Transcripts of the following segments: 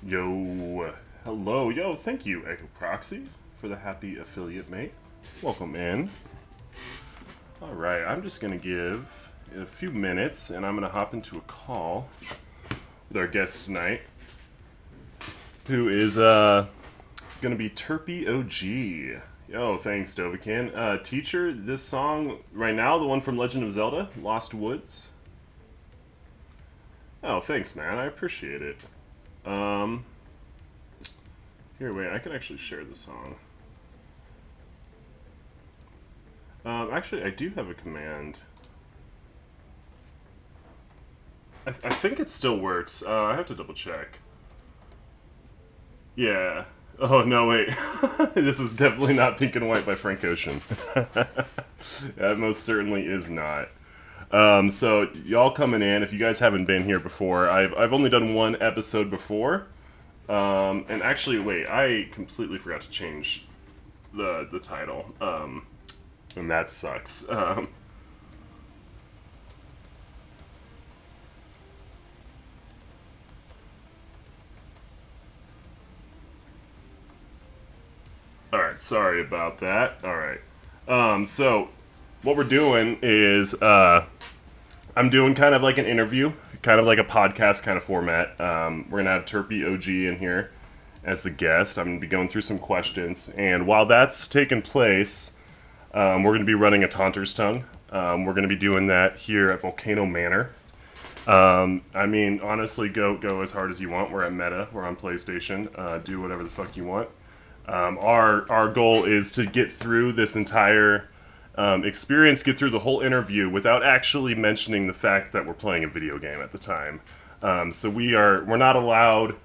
Yo, hello, yo, thank you, Echo Proxy, for the happy affiliate, mate. Welcome in. Alright, I'm just gonna give it a few minutes, and I'm gonna hop into a call with our guest tonight, who is, gonna be TerpyOG. Yo, thanks, Dovakin. Teacher, this song, right now, the one from Legend of Zelda, Lost Woods. Oh, thanks, man, I appreciate it. Here, wait, I can actually share the song. Actually, I do have a command. I think it still works. I have to double check. Yeah. Oh, no, wait. This is definitely not Pink and White by Frank Ocean. That most certainly is not. So, y'all coming in, if you guys haven't been here before, I've only done one episode before. And actually, wait, I completely forgot to change the title. And that sucks. Alright, sorry about that. Alright. So, what we're doing is, I'm doing kind of like an interview, kind of like a podcast kind of format. We're going to have TerpyOG in here as the guest. I'm going to be going through some questions. And while that's taking place, we're going to be running a Taunters tongue. We're going to be doing that here at Volcano Manor. I mean, honestly, go as hard as you want. We're at Meta. We're on PlayStation. Do whatever the fuck you want. Our goal is to get through this entire experience, get through the whole interview without actually mentioning the fact that we're playing a video game at the time. So we're not allowed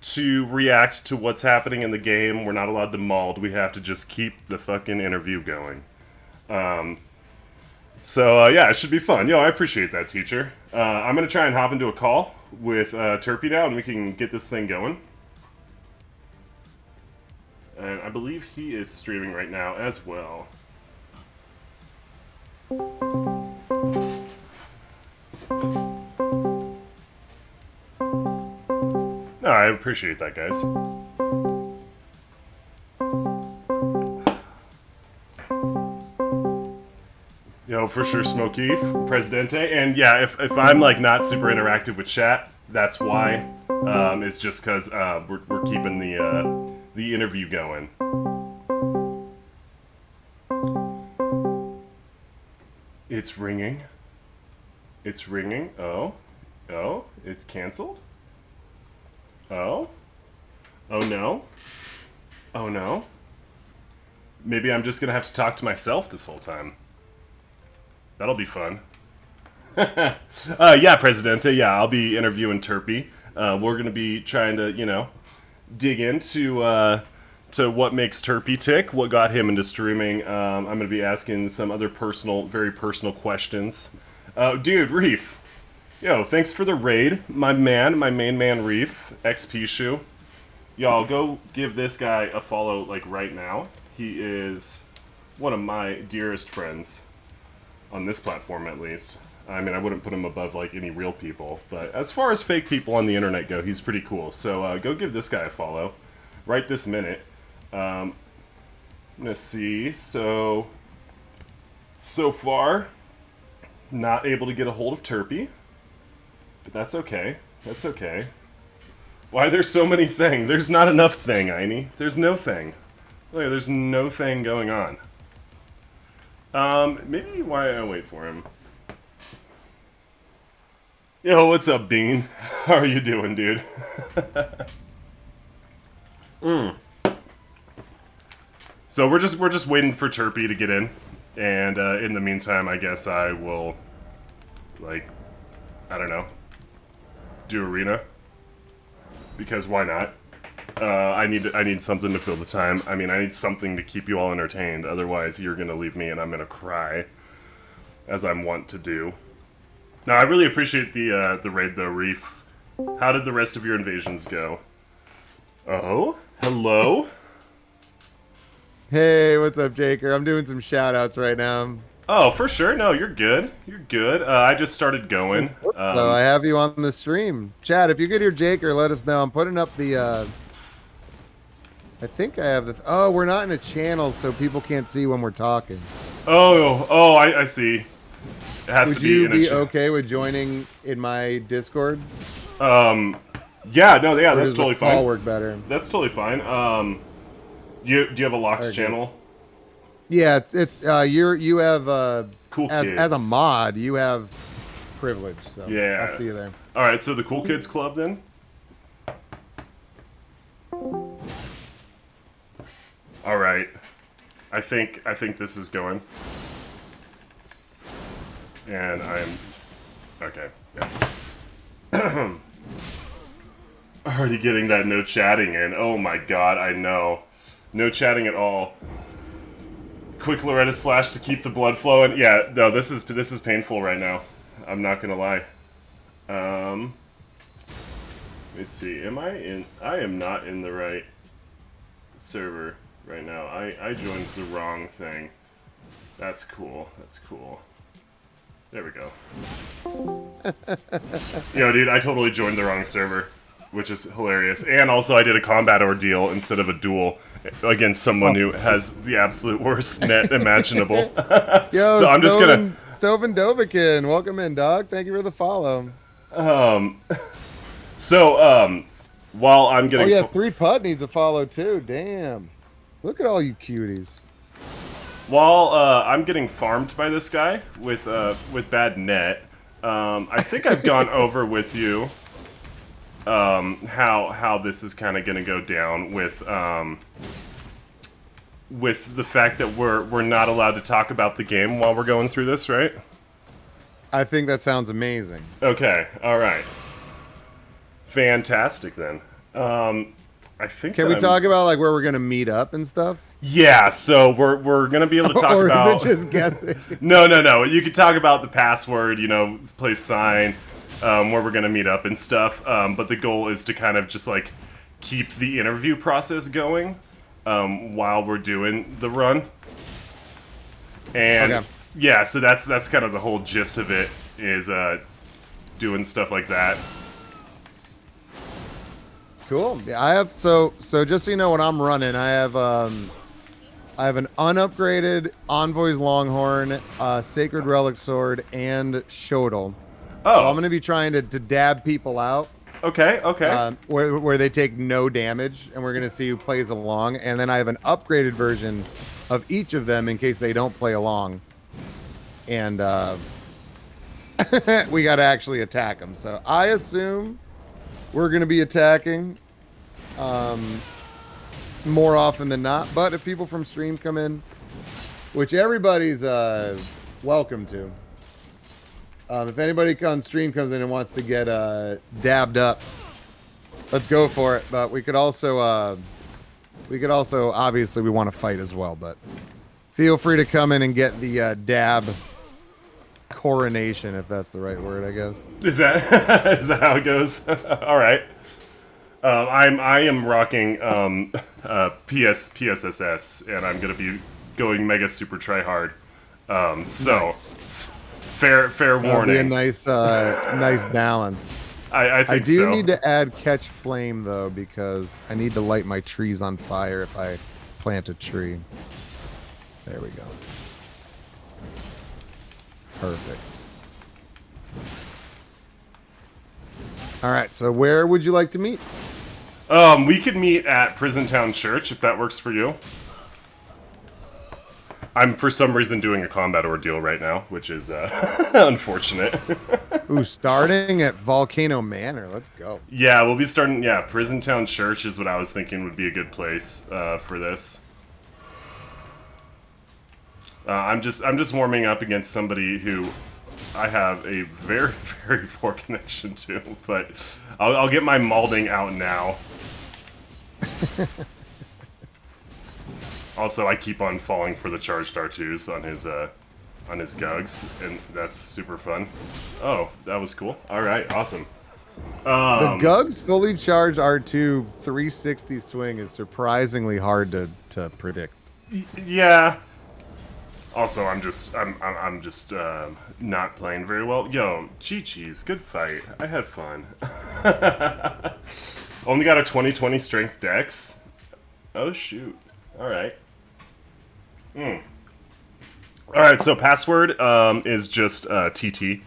to react to what's happening in the game. We're not allowed to mauled. We have to just keep the fucking interview going. So yeah, it should be fun. Yo, I appreciate that, teacher. I'm gonna try and hop into a call with Terpy now, and we can get this thing going. And I believe he is streaming right now as well. No, I appreciate that, guys. Yo, for sure, Smokey, Presidente. And yeah, if I'm like not super interactive with chat, that's why. It's just because we're keeping the interview going. It's ringing. It's ringing. Oh, it's canceled. Oh no. Oh no. Maybe I'm just gonna have to talk to myself this whole time. That'll be fun. Yeah, Presidente, yeah, I'll be interviewing Terpy. We're gonna be trying to, dig into to what makes Terpy tick, what got him into streaming. I'm gonna be asking some other very personal questions. Dude, Reef. Yo, thanks for the raid. My main man Reef, XP Shoe. Y'all, go give this guy a follow, like, right now. He is one of my dearest friends. On this platform, at least. I mean, I wouldn't put him above, like, any real people. But as far as fake people on the internet go, he's pretty cool. So, go give this guy a follow. Right this minute. I'm gonna see. So far, not able to get a hold of Terpy. But that's okay. That's okay. Why there's so many things? There's not enough thing, Einie. There's no thing. Look, there's no thing going on. Maybe why I wait for him. Yo, what's up, Bean? How are you doing, dude? So we're just waiting for Terpy to get in, and in the meantime, I guess I will, like, I don't know, do arena, because why not? I need something to fill the time. I mean, I need something to keep you all entertained. Otherwise, you're gonna leave me and I'm gonna cry, as I'm wont to do. Now, I really appreciate the raid, though, Reef. How did the rest of your invasions go? Oh, hello. Hey, what's up, Jaker? I'm doing some shout-outs right now. I'm Oh, for sure. No, you're good. You're good. I just started going. So I have you on the stream. Chad, if you could hear Jake or let us know. I'm putting up the I think I have the oh, we're not in a channel so people can't see when we're talking. I see. It has Would to be you in be a. okay with joining in my Discord? Yeah, no, yeah, Or that's does the totally call fine. work better? That's totally fine. Do you have a locks Okay. channel? Yeah, it's you have Cool as a kids. mod, you have privilege, so I'll Yeah. see you there. All right, so the cool kids club then. All right. I think this is going. And I'm okay. Yeah. Already getting that no chatting in. Oh my god, I know. No chatting at all. Quick Loretta slash to keep the blood flowing. Yeah, no, this is painful right now. I'm not gonna lie. Let me see. Am I in? I am not in the right server right now. I joined the wrong thing. That's cool. That's cool. There we go. Yo, dude, I totally joined the wrong server, which is hilarious. And also, I did a combat ordeal instead of a duel against someone who has the absolute worst net imaginable. Yo, So I'm just gonna. Stoven Dovikin, welcome in, dog. Thank you for the follow. While I'm getting. Oh yeah, 3Putt needs a follow too. Damn, look at all you cuties. While I'm getting farmed by this guy with bad net, I think I've gone over with you how this is kind of going to go down with the fact that we're not allowed to talk about the game while we're going through this, right? I think that sounds amazing. Okay, all right, fantastic then. I think. Can we talk about like where we're gonna meet up and stuff? Yeah, so we're gonna be able to talk or about. is it just guessing? No. You could talk about the password, place sign, where we're gonna meet up and stuff. But the goal is to kind of just like keep the interview process going while we're doing the run. And Okay. yeah, so that's kind of the whole gist of it is doing stuff like that. Cool. Yeah, I have so just so you know what I'm running, I have an unupgraded Envoy's Longhorn, Sacred Relic Sword, and Shodel. Oh, So I'm gonna be trying to dab people out. okay. Where they take no damage, and we're gonna see who plays along. And then I have an upgraded version of each of them in case they don't play along. And we got to actually attack them. So I assume we're gonna be attacking more often than not. But if people from stream come in, which everybody's welcome to. If anybody on stream comes in and wants to get dabbed up, let's go for it. But we could also obviously we want to fight as well. But feel free to come in and get the dab coronation, if that's the right word, I guess. Is that how it goes? All right. I am rocking PSSS, and I'm gonna be going mega super try hard. Nice. Fair warning. Be a nice nice balance. I think do so. need to add catch flame though, because I need to light my trees on fire if I plant a tree. There we go. Perfect. All right, so where would you like to meet? We could meet at Prison Town Church if that works for you. I'm for some reason doing a combat ordeal right now, which is unfortunate. Ooh, starting at Volcano Manor. Let's go. Yeah, we'll be starting. Yeah, Prison Town Church is what I was thinking would be a good place for this. I'm just warming up against somebody who I have a very very poor connection to, but I'll get my malding out now. Also, I keep on falling for the charged R2s on his Gugs, and that's super fun. Oh, that was cool. All right, awesome. The Gugs fully charged R2 360 swing is surprisingly hard to predict. Yeah. Also, I'm just not playing very well. Yo, Chi-Chi's, good fight. I had fun. Only got a 2020 strength dex. Oh shoot. All right. All right. So password is just TT,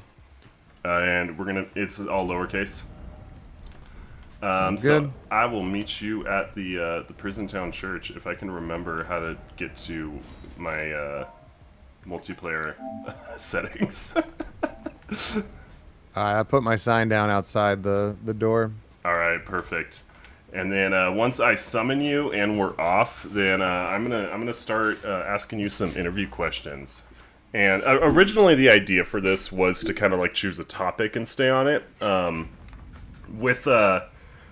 and it's all lowercase. So Good. I will meet you at the Prison Town Church if I can remember how to get to my multiplayer settings. All right, I put my sign down outside the door. All right, perfect. And then once I summon you and we're off, then I'm gonna start asking you some interview questions. And originally the idea for this was to kind of like choose a topic and stay on it. With the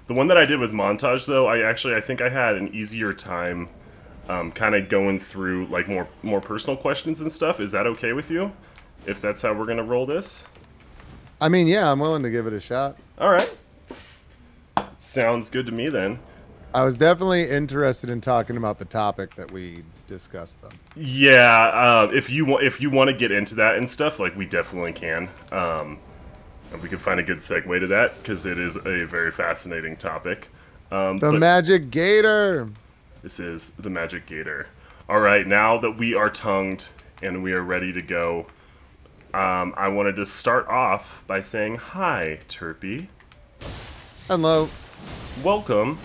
one that I did with montage, though, I think I had an easier time kind of going through like more personal questions and stuff. Is that okay with you? If that's how we're gonna roll this? I mean, yeah, I'm willing to give it a shot. All right. Sounds good to me then. I was definitely interested in talking about the topic that we discussed, though. Yeah, if you want to get into that and stuff, like we definitely can. And we can find a good segue to that because it is a very fascinating topic. The Magic Gator. This is the Magic Gator. All right, now that we are tongued and we are ready to go, I wanted to start off by saying hi, Terpy. Hello. Welcome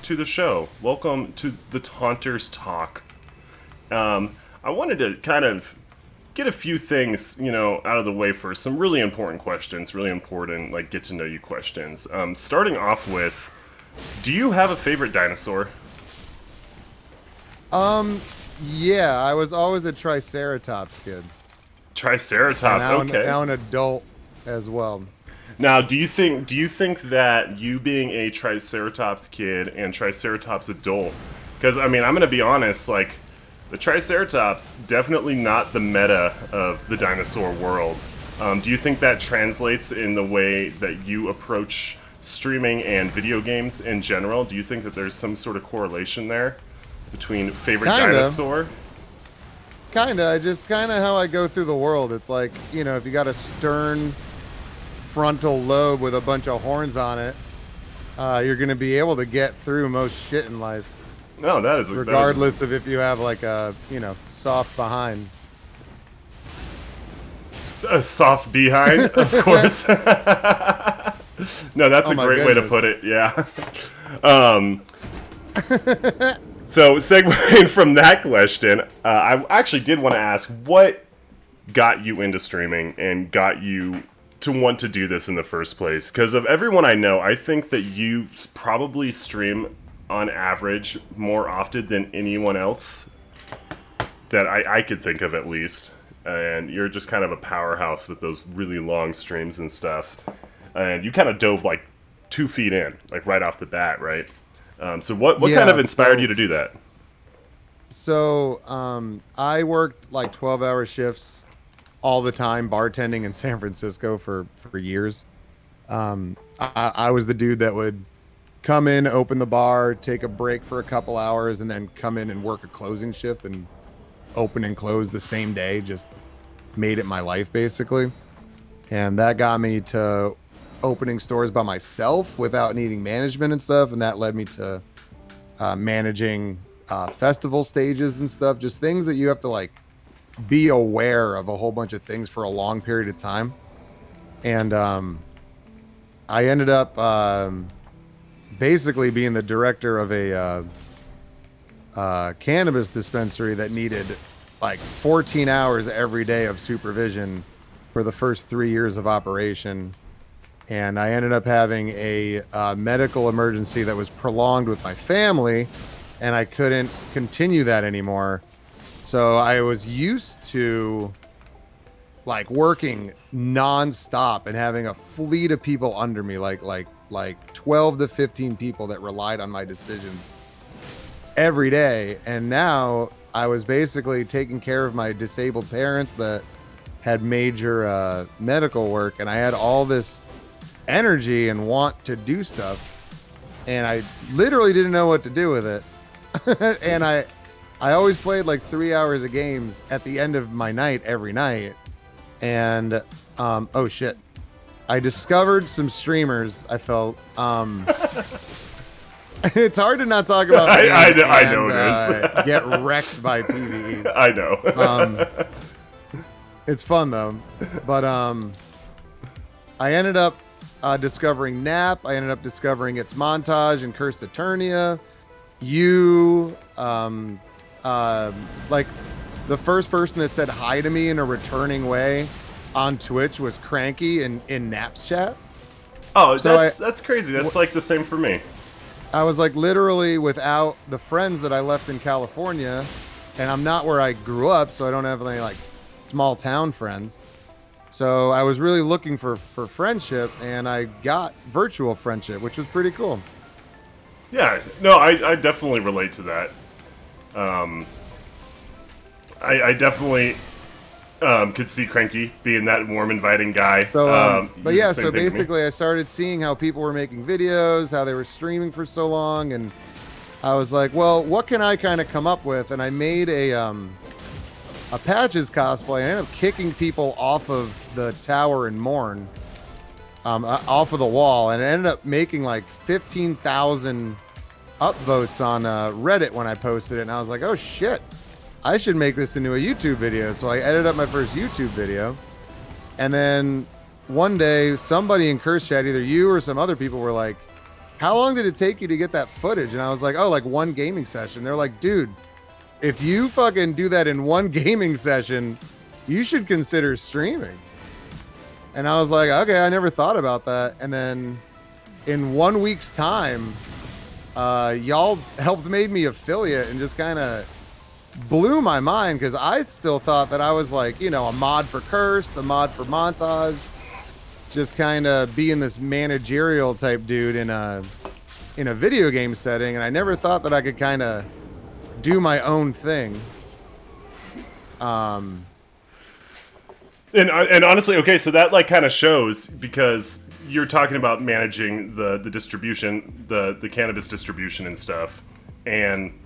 to the show. Welcome to the Taunters Talk. I wanted to kind of get a few things, out of the way first. Some really important questions, really important, like, get-to-know-you questions. Starting off with, do you have a favorite dinosaur? Yeah, I was always a Triceratops kid. Triceratops, okay. Now an adult as well. Now, do you think that you being a Triceratops kid and Triceratops adult, because, I mean, I'm going to be honest, like, the Triceratops, definitely not the meta of the dinosaur world. Do you think that translates in the way that you approach streaming and video games in general? Do you think that there's some sort of correlation there between favorite dinosaur? Kinda, just kinda how I go through the world. It's like, if you got a stern frontal lobe with a bunch of horns on it, you're gonna be able to get through most shit in life. No, that is regardless of if you have like a soft behind. A soft behind, of course. No, that's a great way to put it. Yeah. So segueing from that question, I actually did want to ask, what got you into streaming and got you to want to do this in the first place? Because of everyone I know, I think that you probably stream on average more often than anyone else that I could think of, at least. And you're just kind of a powerhouse with those really long streams and stuff. And you kind of dove like 2 feet in, like right off the bat, right? So what kind of inspired you to do that? So I worked like 12-hour shifts all the time, bartending in San Francisco for years. I was the dude that would come in, open the bar, take a break for a couple hours, and then come in and work a closing shift and open and close the same day. Just made it my life, basically. And that got me to opening stores by myself without needing management and stuff. And that led me to managing festival stages and stuff. Just things that you have to like be aware of a whole bunch of things for a long period of time. And I ended up basically being the director of a cannabis dispensary that needed like 14 hours every day of supervision for the first 3 years of operation. And I ended up having a medical emergency that was prolonged with my family, and I couldn't continue that anymore. So I was used to like working nonstop and having a fleet of people under me, like 12 to 15 people that relied on my decisions every day. And now I was basically taking care of my disabled parents that had major medical work, and I had all this energy and want to do stuff, and I literally didn't know what to do with it. And I I always played like 3 hours of games at the end of my night every night. And oh shit. I discovered some streamers. I felt it's hard to not talk about the game I know it is. Get wrecked by PvE. I know. It's fun though. But I ended up discovering Nap. I ended up discovering its montage and Cursed Eternia. You like the first person that said hi to me in a returning way on Twitch was Cranky in Nap's chat. Oh, so that's crazy. That's like the same for me. I was like literally without the friends that I left in California, and I'm not where I grew up, so I don't have any like small town friends. So I was really looking for friendship, and I got virtual friendship, which was pretty cool. Yeah, no, I definitely relate to that. I definitely could see Cranky being that warm, inviting guy. So, but yeah, so basically I started seeing how people were making videos, how they were streaming for so long, and I was like, well, what can I kind of come up with? And I made a Patches cosplay. I ended up kicking people off of the tower in Morn, off of the wall, and it ended up making like 15,000 upvotes on Reddit when I posted it, and I was like, oh shit, I should make this into a YouTube video. So I edited up my first YouTube video, and then one day somebody in Curse Chat, either you or some other people, were like, how long did it take you to get that footage? And I was like, oh, like one gaming session. They're like, dude, if you fucking do that in one gaming session, you should consider streaming. And I was like, okay, I never thought about that. And then in 1 week's time, y'all helped made me affiliate and just kind of blew my mind, because I still thought that I was like, you know, a mod for Curse, the mod for Montage, just kind of being this managerial type dude in a video game setting, and I never thought that I could kind of do my own thing. And honestly, okay, so that like kind of shows, because you're talking about managing the distribution, the cannabis distribution and stuff, and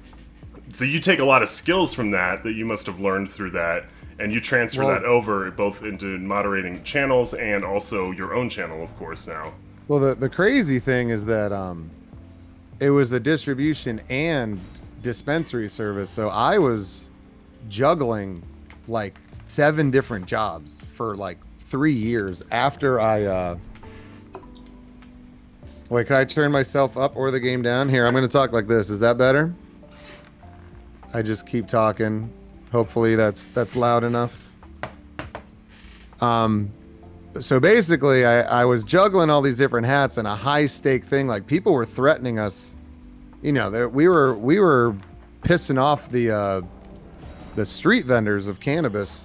so you take a lot of skills from that you must have learned through that, and you transfer that over both into moderating channels and also your own channel, of course, now. Well, the crazy thing is that it was a distribution and dispensary service, so I was juggling like 7 different jobs for like 3 years after I wait, can I turn myself up or the game down? Here, I'm gonna talk like this. Is that better? I just keep talking. Hopefully that's loud enough. So basically I was juggling all these different hats, and a high stake thing, like people were threatening us, you know, we were pissing off the street vendors of cannabis.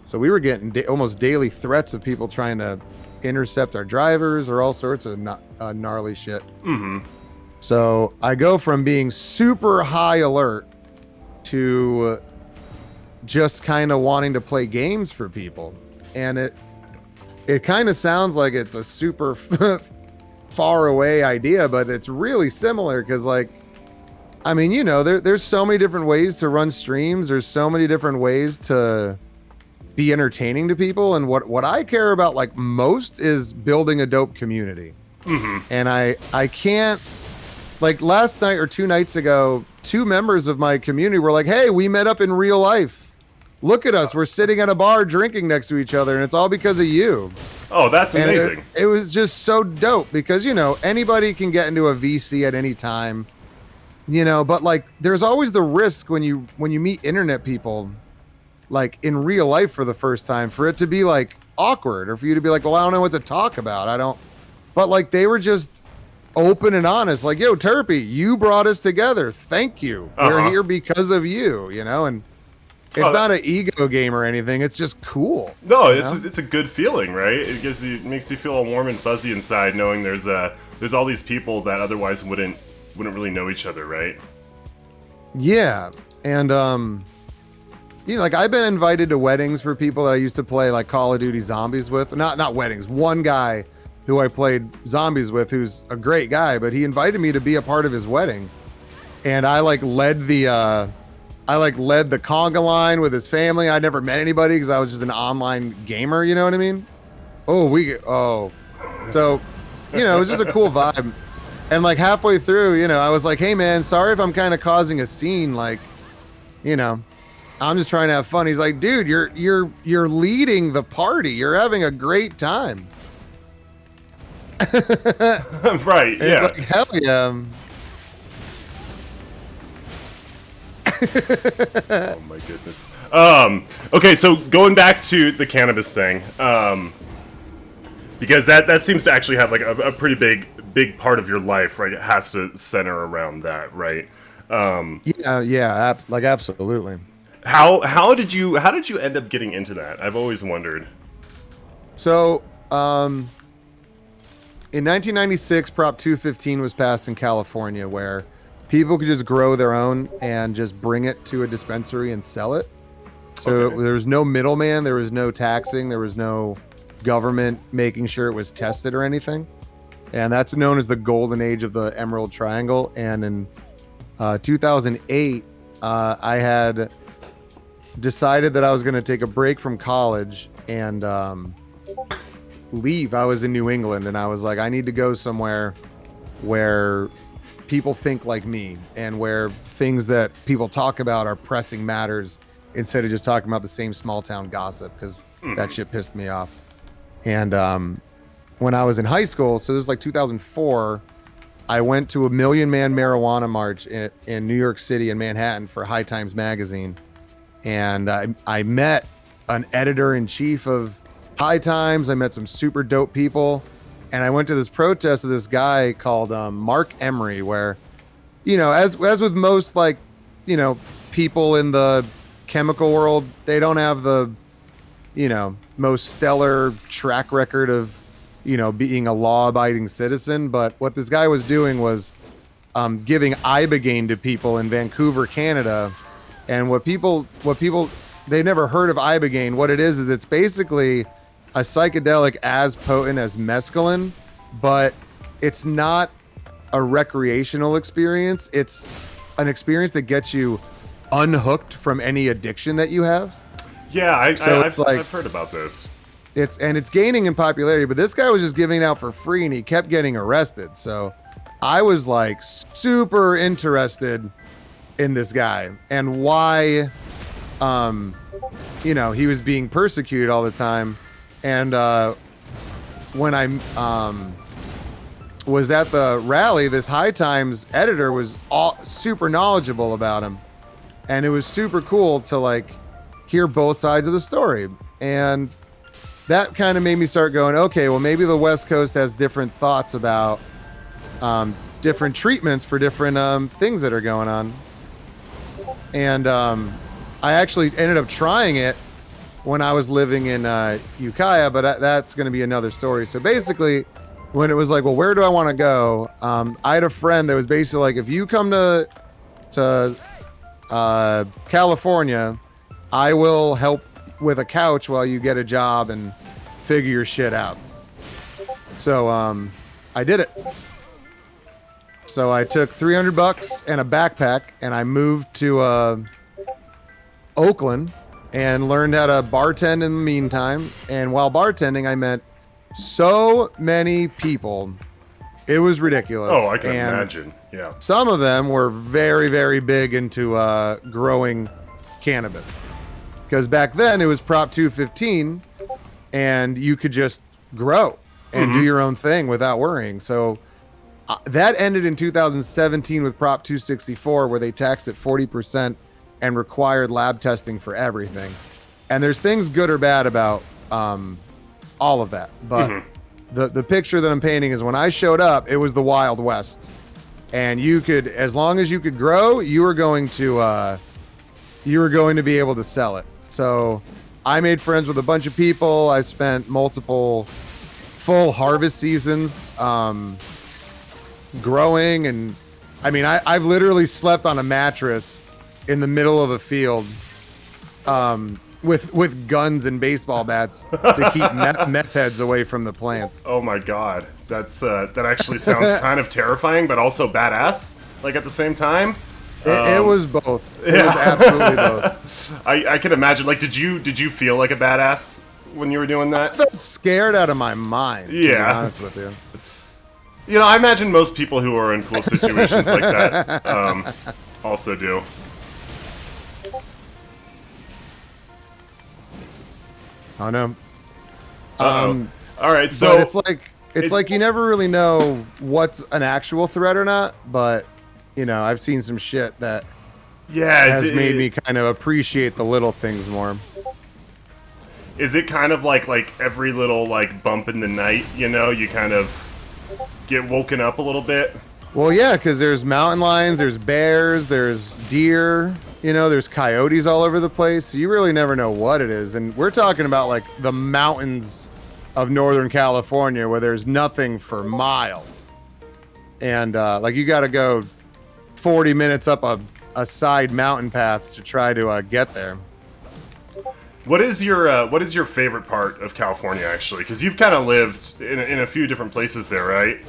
So we were getting almost daily threats of people trying to intercept our drivers or all sorts of gnarly shit. Mm-hmm. So I go from being super high alert to just kind of wanting to play games for people. And it kind of sounds like it's a super far away idea, but it's really similar, because like, I mean, you know, there's so many different ways to run streams. There's so many different ways to be entertaining to people. And what I care about like most is building a dope community. Mm-hmm. And I can't, like last night or 2 nights ago, 2 members of my community were like, hey, we met up in real life. Look at us. We're sitting at a bar drinking next to each other, and it's all because of you. Oh, that's amazing. It was just so dope, because, you know, anybody can get into a VC at any time, you know, but like there's always the risk when you meet internet people, like in real life for the first time, for it to be like awkward, or for you to be like, well, I don't know what to talk about. But like they were just open and honest, like, yo, Terpy, you brought us together. Thank you. We're here because of you, you know, and it's not an ego game or anything. It's just cool. No, it's a good feeling, right? It makes you feel all warm and fuzzy inside, knowing there's all these people that otherwise wouldn't really know each other, right? Yeah, and you know, like I've been invited to weddings for people that I used to play like Call of Duty Zombies with. Not weddings. One guy who I played zombies with, who's a great guy, but he invited me to be a part of his wedding, and I like led the I like led the conga line with his family. I never met anybody because I was just an online gamer. You know what I mean? So, you know, it was just a cool vibe. And like halfway through, you know, I was like, hey man, sorry if I'm kind of causing a scene. Like, you know, I'm just trying to have fun. He's like, dude, you're leading the party. You're having a great time. Right. And Yeah. it's like, hell yeah. Oh my goodness. Okay, so going back to the cannabis thing, because that seems to actually have like a pretty big part of your life, right? It has to center around that, right? Like absolutely. How did you end up getting into that? I've always wondered. So, in 1996, Prop 215 was passed in California, where people could just grow their own and just bring it to a dispensary and sell it. So Okay. there was no middleman, there was no taxing, there was no government making sure it was tested or anything. And that's known as the golden age of the Emerald Triangle. And in 2008, I had decided that I was going to take a break from college and leave. I was in New England and I was like, I need to go somewhere where people think like me and where things that people talk about are pressing matters instead of just talking about the same small town gossip, because that shit pissed me off. And when I was in high school, so this was like 2004, I went to a Million Man Marijuana March in New York City in Manhattan for High Times magazine. And I met an editor-in-chief of High Times. I met some super dope people. And I went to this protest of this guy called Mark Emery, where, you know, as with most, like, you know, people in the chemical world, they don't have the, you know, most stellar track record of, you know, being a law-abiding citizen. But what this guy was doing was giving ibogaine to people in Vancouver, Canada. And what people they never heard of ibogaine. What it is it's basically a psychedelic as potent as mescaline, but it's not a recreational experience. It's an experience that gets you unhooked from any addiction that you have. Yeah, I've heard about this. It's gaining in popularity, but this guy was just giving it out for free and he kept getting arrested. So I was like super interested in this guy and why you know, he was being persecuted all the time. And when I was at the rally, this High Times editor was all super knowledgeable about him, and it was super cool to like hear both sides of the story. And that kind of made me start going, okay, well, maybe the West Coast has different thoughts about different treatments for different things that are going on. And I actually ended up trying it when I was living in Ukiah, but that's going to be another story. So basically, when it was like, well, where do I want to go? I had a friend that was basically like, if you come to California, I will help with a couch while you get a job and figure your shit out. So I did it. So I took $300 and a backpack and I moved to Oakland and learned how to bartend in the meantime. And while bartending, I met so many people. It was ridiculous. Oh, I can imagine. Yeah. Some of them were very, very big into growing cannabis. Because back then it was Prop 215 and you could just grow and do your own thing without worrying. So that ended in 2017 with Prop 264, where they taxed it 40% and required lab testing for everything. And there's things good or bad about all of that. But the picture that I'm painting is when I showed up, it was the Wild West. And you could, as long as you could grow, you were going to be able to sell it. So I made friends with a bunch of people. I spent multiple full harvest seasons growing. And I mean, I've literally slept on a mattress in the middle of a field with guns and baseball bats to keep meth heads away from the plants. Oh my god, that's that actually sounds kind of terrifying, but also badass, like at the same time. It was both. It was absolutely both. I can imagine. Like, did you feel like a badass when you were doing I that? felt scared out of my mind, to be Yeah. honest with you. You know, I imagine most people who are in cool situations like that also do. Oh no. All right, so But it's like you never really know what's an actual threat or not, but you know, I've seen some shit that has made me kind of appreciate the little things more. Is it kind of like every little like bump in the night, you know, you kind of get woken up a little bit? Well, yeah, because there's mountain lions, there's bears, there's deer, you know, there's coyotes all over the place. So you really never know what it is. And we're talking about like the mountains of Northern California where there's nothing for miles. And like you got to go 40 minutes up a side mountain path to try to get there. What is your favorite part of California, actually? Because you've kind of lived in a few different places there, right?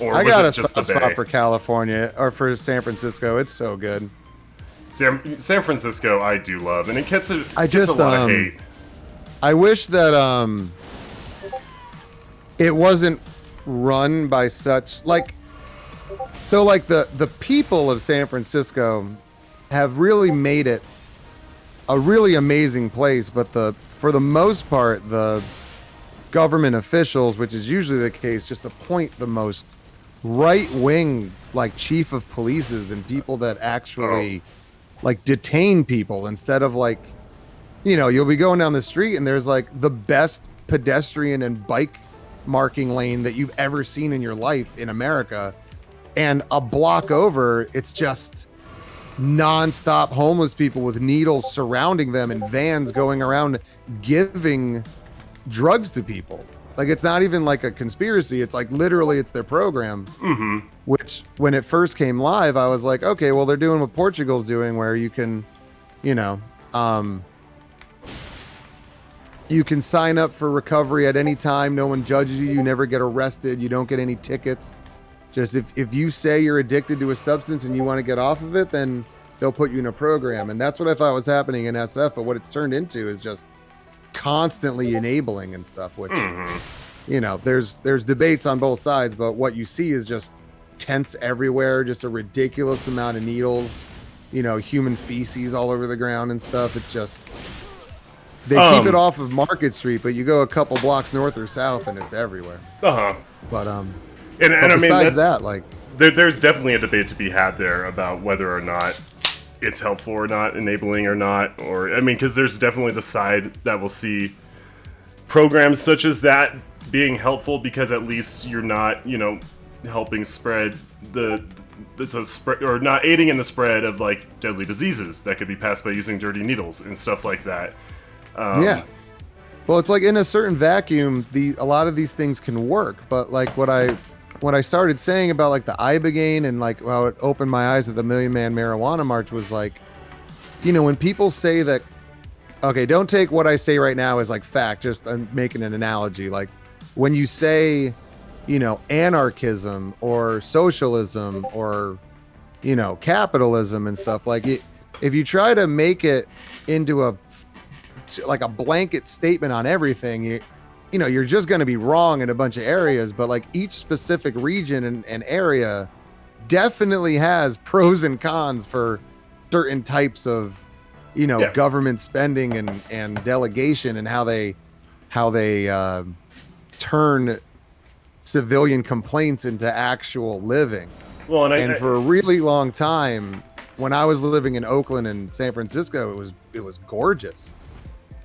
Or I was got it a just soft the spot Bay? for California or for San Francisco. It's so good. San Francisco, I do love, and it gets a just, lot of hate. I wish that it wasn't run by such like the people of San Francisco have really made it a really amazing place, but for the most part the government officials, which is usually the case, just appoint the most right-wing like chief of polices and people that actually like detain people instead of like, you know, you'll be going down the street and there's like the best pedestrian and bike marking lane that you've ever seen in your life in America, and a block over it's just non-stop homeless people with needles surrounding them and vans going around giving drugs to people. Like, it's not even like a conspiracy, it's like literally it's their program. Mm-hmm. Which when it first came live I was like, okay, well they're doing what Portugal's doing where you can, you know, you can sign up for recovery at any time, no one judges you, you never get arrested, you don't get any tickets. Just if you say you're addicted to a substance and you want to get off of it, then they'll put you in a program. And that's what I thought was happening in SF, but what it's turned into is just constantly enabling and stuff, which, you know, there's debates on both sides, but what you see is just tents everywhere, just a ridiculous amount of needles, you know, human feces all over the ground and stuff. It's just, they keep it off of Market Street, but you go a couple blocks north or south and it's everywhere. But and I mean, besides that, like, there's definitely a debate to be had there about whether or not it's helpful or not, enabling or not, or I mean, because there's definitely the side that will see programs such as that being helpful because at least you're not, you know, helping spread the spread, or not aiding in the spread of like deadly diseases that could be passed by using dirty needles and stuff like that. Yeah. Well, it's like in a certain vacuum, a lot of these things can work, but like what I started saying about like the Ibogaine and like how it opened my eyes at the Million Man Marijuana March was like, you know, when people say that, okay, don't take what I say right now as like fact, just I'm making an analogy. Like when you say, you know, anarchism or socialism or, you know, capitalism and stuff, like it, if you try to make it into a blanket statement on everything, you know, you're just going to be wrong in a bunch of areas, but like each specific region and area definitely has pros and cons for certain types of, you know, government spending and delegation and how they turn civilian complaints into actual living. Well, and for a really long time, when I was living in Oakland and San Francisco, it was gorgeous.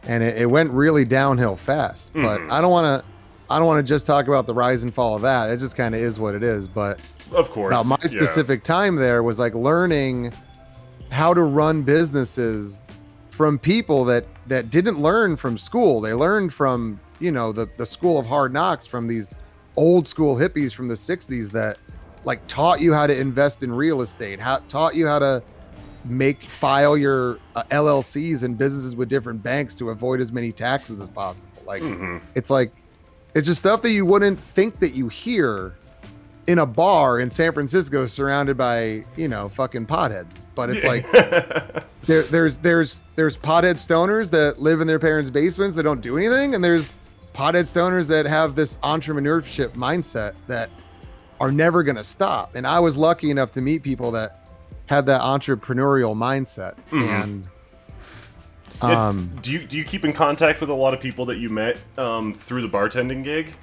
And it went really downhill fast. But I don't want to just talk about the rise and fall of that. It just kind of is what it is. But of course, my specific time there was like learning how to run businesses from people that didn't learn from school. They learned from, you know, the school of hard knocks, from these old school hippies from the 60s that like taught you how to invest in real estate, taught you how to file your LLCs and businesses with different banks to avoid as many taxes as possible. Like it's just stuff that you wouldn't think that you hear in a bar in San Francisco surrounded by, you know, fucking potheads. But it's like there's pothead stoners that live in their parents' basements that don't do anything, and there's pothead stoners that have this entrepreneurship mindset that are never going to stop. And I was lucky enough to meet people that had that entrepreneurial mindset. And do you keep in contact with a lot of people that you met through the bartending gig?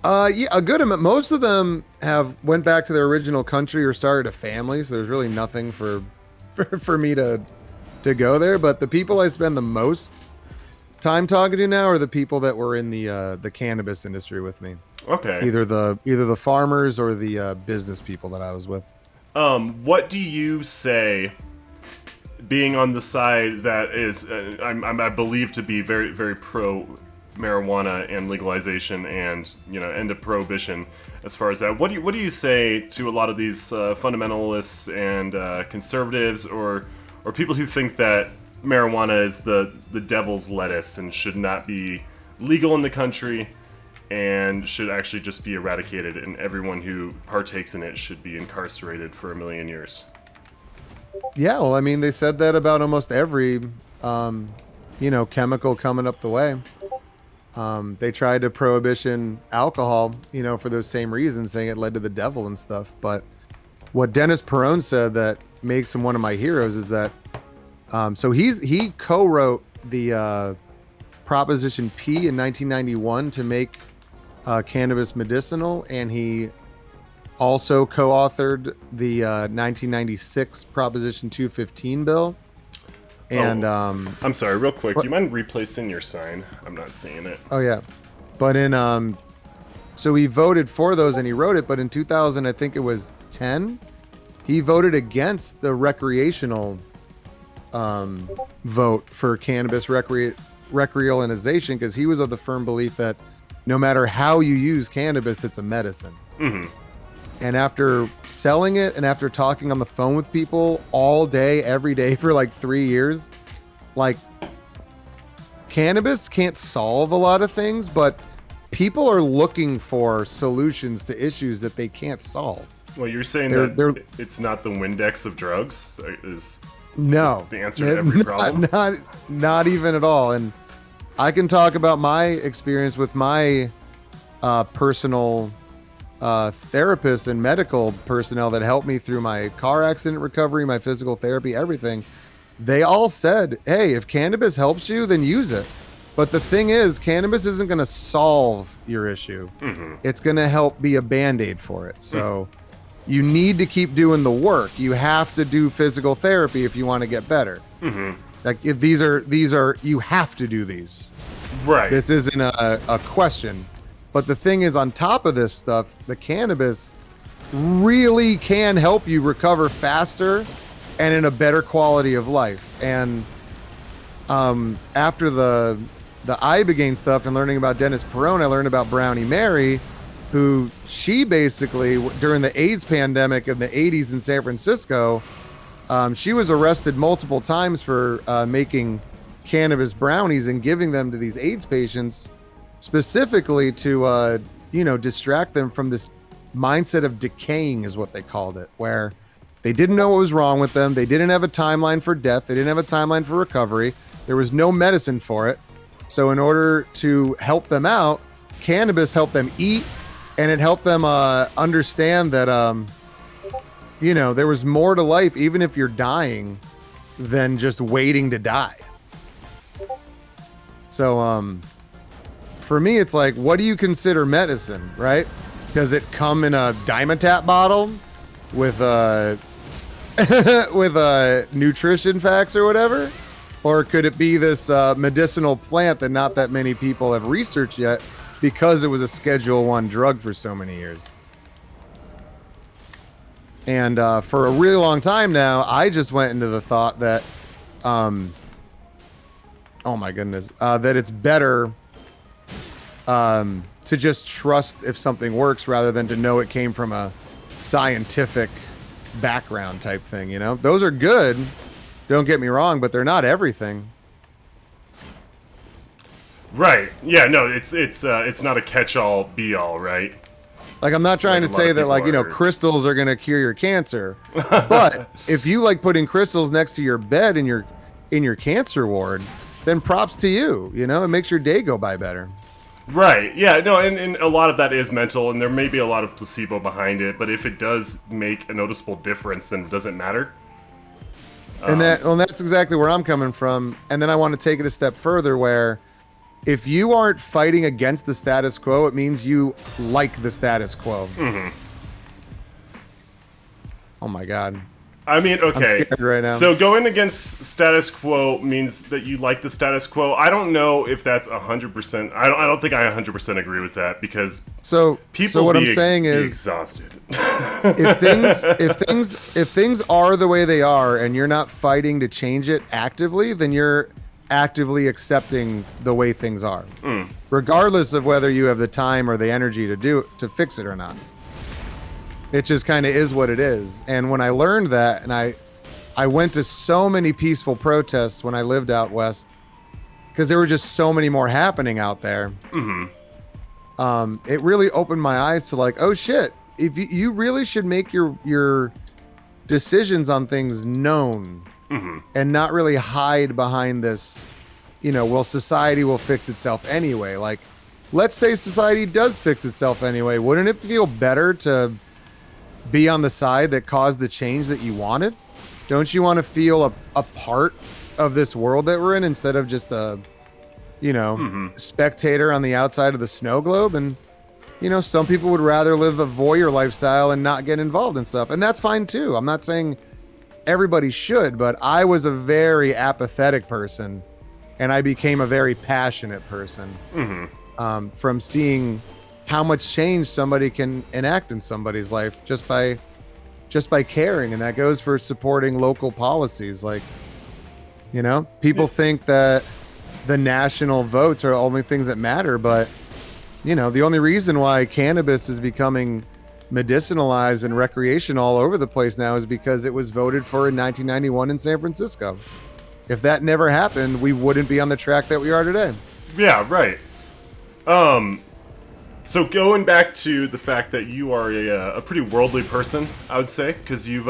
Yeah, a good amount. Most of them have went back to their original country or started a family, so there's really nothing for me to go there. But the people I spend the most time talking to now are the people that were in the cannabis industry with me. Okay. Either the farmers or the business people that I was with. What do you say, being on the side that is, I believe to be very, very pro marijuana and legalization and, you know, end of prohibition as far as that? What do you say to a lot of these fundamentalists and conservatives or people who think that marijuana is the devil's lettuce and should not be legal in the country and should actually just be eradicated, and everyone who partakes in it should be incarcerated for 1,000,000 years? Yeah, well, I mean, they said that about almost every, you know, chemical coming up the way. They tried to prohibition alcohol, you know, for those same reasons, saying it led to the devil and stuff. But what Dennis Perone said that makes him one of my heroes is that, so he co-wrote the Proposition P in 1991 to make cannabis medicinal, and he also co-authored the 1996 Proposition 215 bill. And I'm sorry, real quick, do you mind replacing your sign? I'm not seeing it. Oh yeah, but in so he voted for those and he wrote it, but in 2000, I think it was 10, he voted against the recreational vote for cannabis recrealization, because he was of the firm belief that no matter how you use cannabis, it's a medicine. Mm-hmm. And after selling it and after talking on the phone with people all day, every day for like 3 years, like, cannabis can't solve a lot of things, but people are looking for solutions to issues that they can't solve. Well, you're saying it's not the Windex of drugs is no the answer to every problem? Not even at all. And I can talk about my experience with my personal therapists and medical personnel that helped me through my car accident recovery, my physical therapy, everything. They all said, hey, if cannabis helps you, then use it. But the thing is, cannabis isn't going to solve your issue. Mm-hmm. It's going to help be a Band-Aid for it. So you need to keep doing the work. You have to do physical therapy if you want to get better. Mm-hmm. Like, if these are, you have to do these. Right. This isn't a question. But the thing is, on top of this stuff, the cannabis really can help you recover faster and in a better quality of life. And after the Ibogaine stuff and learning about Dennis Perone, I learned about Brownie Mary, who she basically, during the AIDS pandemic in the 80s in San Francisco, she was arrested multiple times for making cannabis brownies and giving them to these AIDS patients, specifically to, you know, distract them from this mindset of decaying, is what they called it, where they didn't know what was wrong with them. They didn't have a timeline for death. They didn't have a timeline for recovery. There was no medicine for it. So in order to help them out, cannabis helped them eat, and it helped them understand that, you know, there was more to life, even if you're dying, than just waiting to die. So, for me, it's like, what do you consider medicine, right? Does it come in a Dimetapp bottle with with nutrition facts or whatever? Or could it be this medicinal plant that not that many people have researched yet because it was a Schedule I drug for so many years? And for a really long time now, I just went into the thought that, oh my goodness, that it's better to just trust if something works rather than to know it came from a scientific background type thing, you know? Those are good, don't get me wrong, but they're not everything. Right. Yeah, no, it's not a catch-all, be-all, right? Like, I'm not trying Like to a lot say of that, like, people are. crystals are going to cure your cancer. But if you like putting crystals next to your bed in your cancer ward, then props to you. You know, it makes your day go by better. Right. Yeah. No. And a lot of that is mental, and there may be a lot of placebo behind it. But if it does make a noticeable difference, then it doesn't matter. And that's exactly where I'm coming from. And then I want to take it a step further, where if you aren't fighting against the status quo, it means you like the status quo. Mm-hmm. Oh my God. I mean, okay. I'm scared right now. So going against status quo means that you like the status quo. I don't know if that's 100%. I don't think I 100% agree with that, because people what I'm saying be is exhausted. if things are the way they are and you're not fighting to change it actively, then you're actively accepting the way things are, regardless of whether you have the time or the energy to fix it or not. It just kind of is what it is. And when I learned that, and I went to so many peaceful protests when I lived out west, because there were just so many more happening out there. It really opened my eyes to, like, oh shit, if you really should make your decisions on things known, and not really hide behind this, well, society will fix itself anyway. Like, let's say society does fix itself anyway. Wouldn't it feel better to be on the side that caused the change that you wanted? Don't you want to feel a part of this world that we're in, instead of just a spectator on the outside of the snow globe? And some people would rather live a voyeur lifestyle and not get involved in stuff, and that's fine too. I'm not saying everybody should, but I was a very apathetic person, and I became a very passionate person from seeing how much change somebody can enact in somebody's life just by caring. And that goes for supporting local policies. Like, people think that the national votes are the only things that matter, but the only reason why cannabis is becoming medicinalized and recreation all over the place now is because it was voted for in 1991 in San Francisco. If that never happened, we wouldn't be on the track that we are today. Yeah, right. So going back to the fact that you are a pretty worldly person, I would say, because you've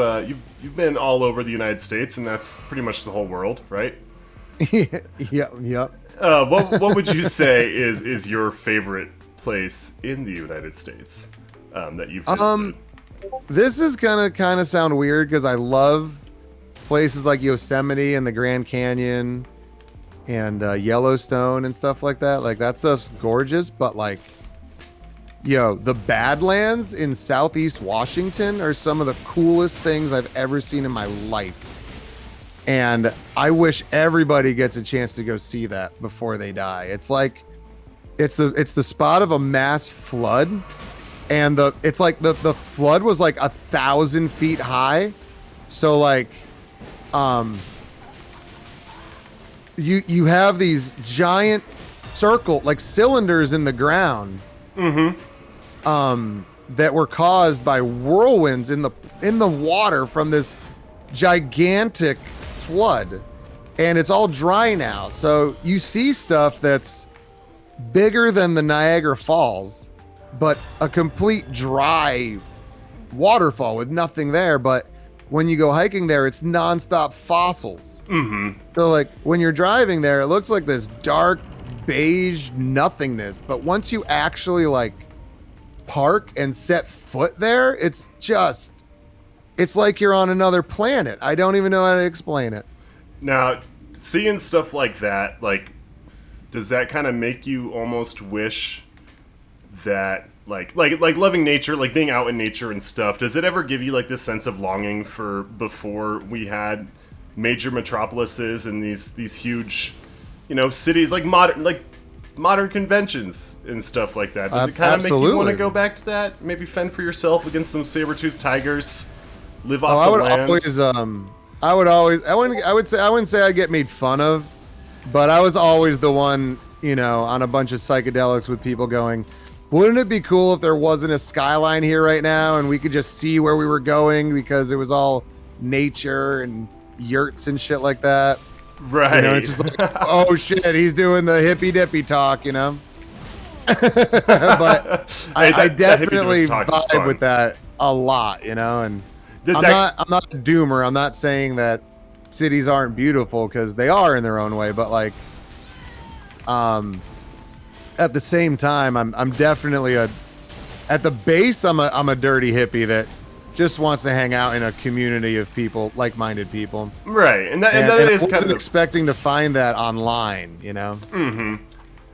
been all over the United States, and that's pretty much the whole world, right? Yep. What would you say is your favorite place in the United States that you've visited? This is gonna kind of sound weird, because I love places like Yosemite and the Grand Canyon and Yellowstone and stuff like that. Like, that stuff's gorgeous, but like, the Badlands in Southeast Washington are some of the coolest things I've ever seen in my life. And I wish everybody gets a chance to go see that before they die. It's like, it's the spot of a mass flood. And the flood was like 1,000 feet high. So like, you have these giant cylinders in the ground. That were caused by whirlwinds in the water from this gigantic flood, and it's all dry now. So you see stuff that's bigger than the Niagara Falls, but a complete dry waterfall with nothing there. But when you go hiking there, it's nonstop fossils. So like, when you're driving there, it looks like this dark beige nothingness, but once you actually like park and set foot there, it's like you're on another planet. I don't even know how to explain it. Now, seeing stuff like that, like, does that kind of make you almost wish that like loving nature, like being out in nature and stuff, does it ever give you like this sense of longing for before we had major metropolises and these huge, cities, like modern conventions and stuff like that? Does it kind of make you want to go back to that? Maybe fend for yourself against some saber-toothed tigers, live off the land? I wouldn't say I get made fun of, but I was always the one, on a bunch of psychedelics with people going, wouldn't it be cool if there wasn't a skyline here right now and we could just see where we were going, because it was all nature and yurts and shit like that. Right. It's just like, oh shit, he's doing the hippy dippy talk, But Hey, I that hippie definitely talk is vibe fun. with that a lot, you know. And I'm That- not a doomer. I'm not saying that cities aren't beautiful, because they are in their own way. But like, at the same time, I'm definitely at the base, I'm a dirty hippie that just wants to hang out in a community of people, like-minded people. right, and that And is I wasn't kind of expecting to find that online, you know.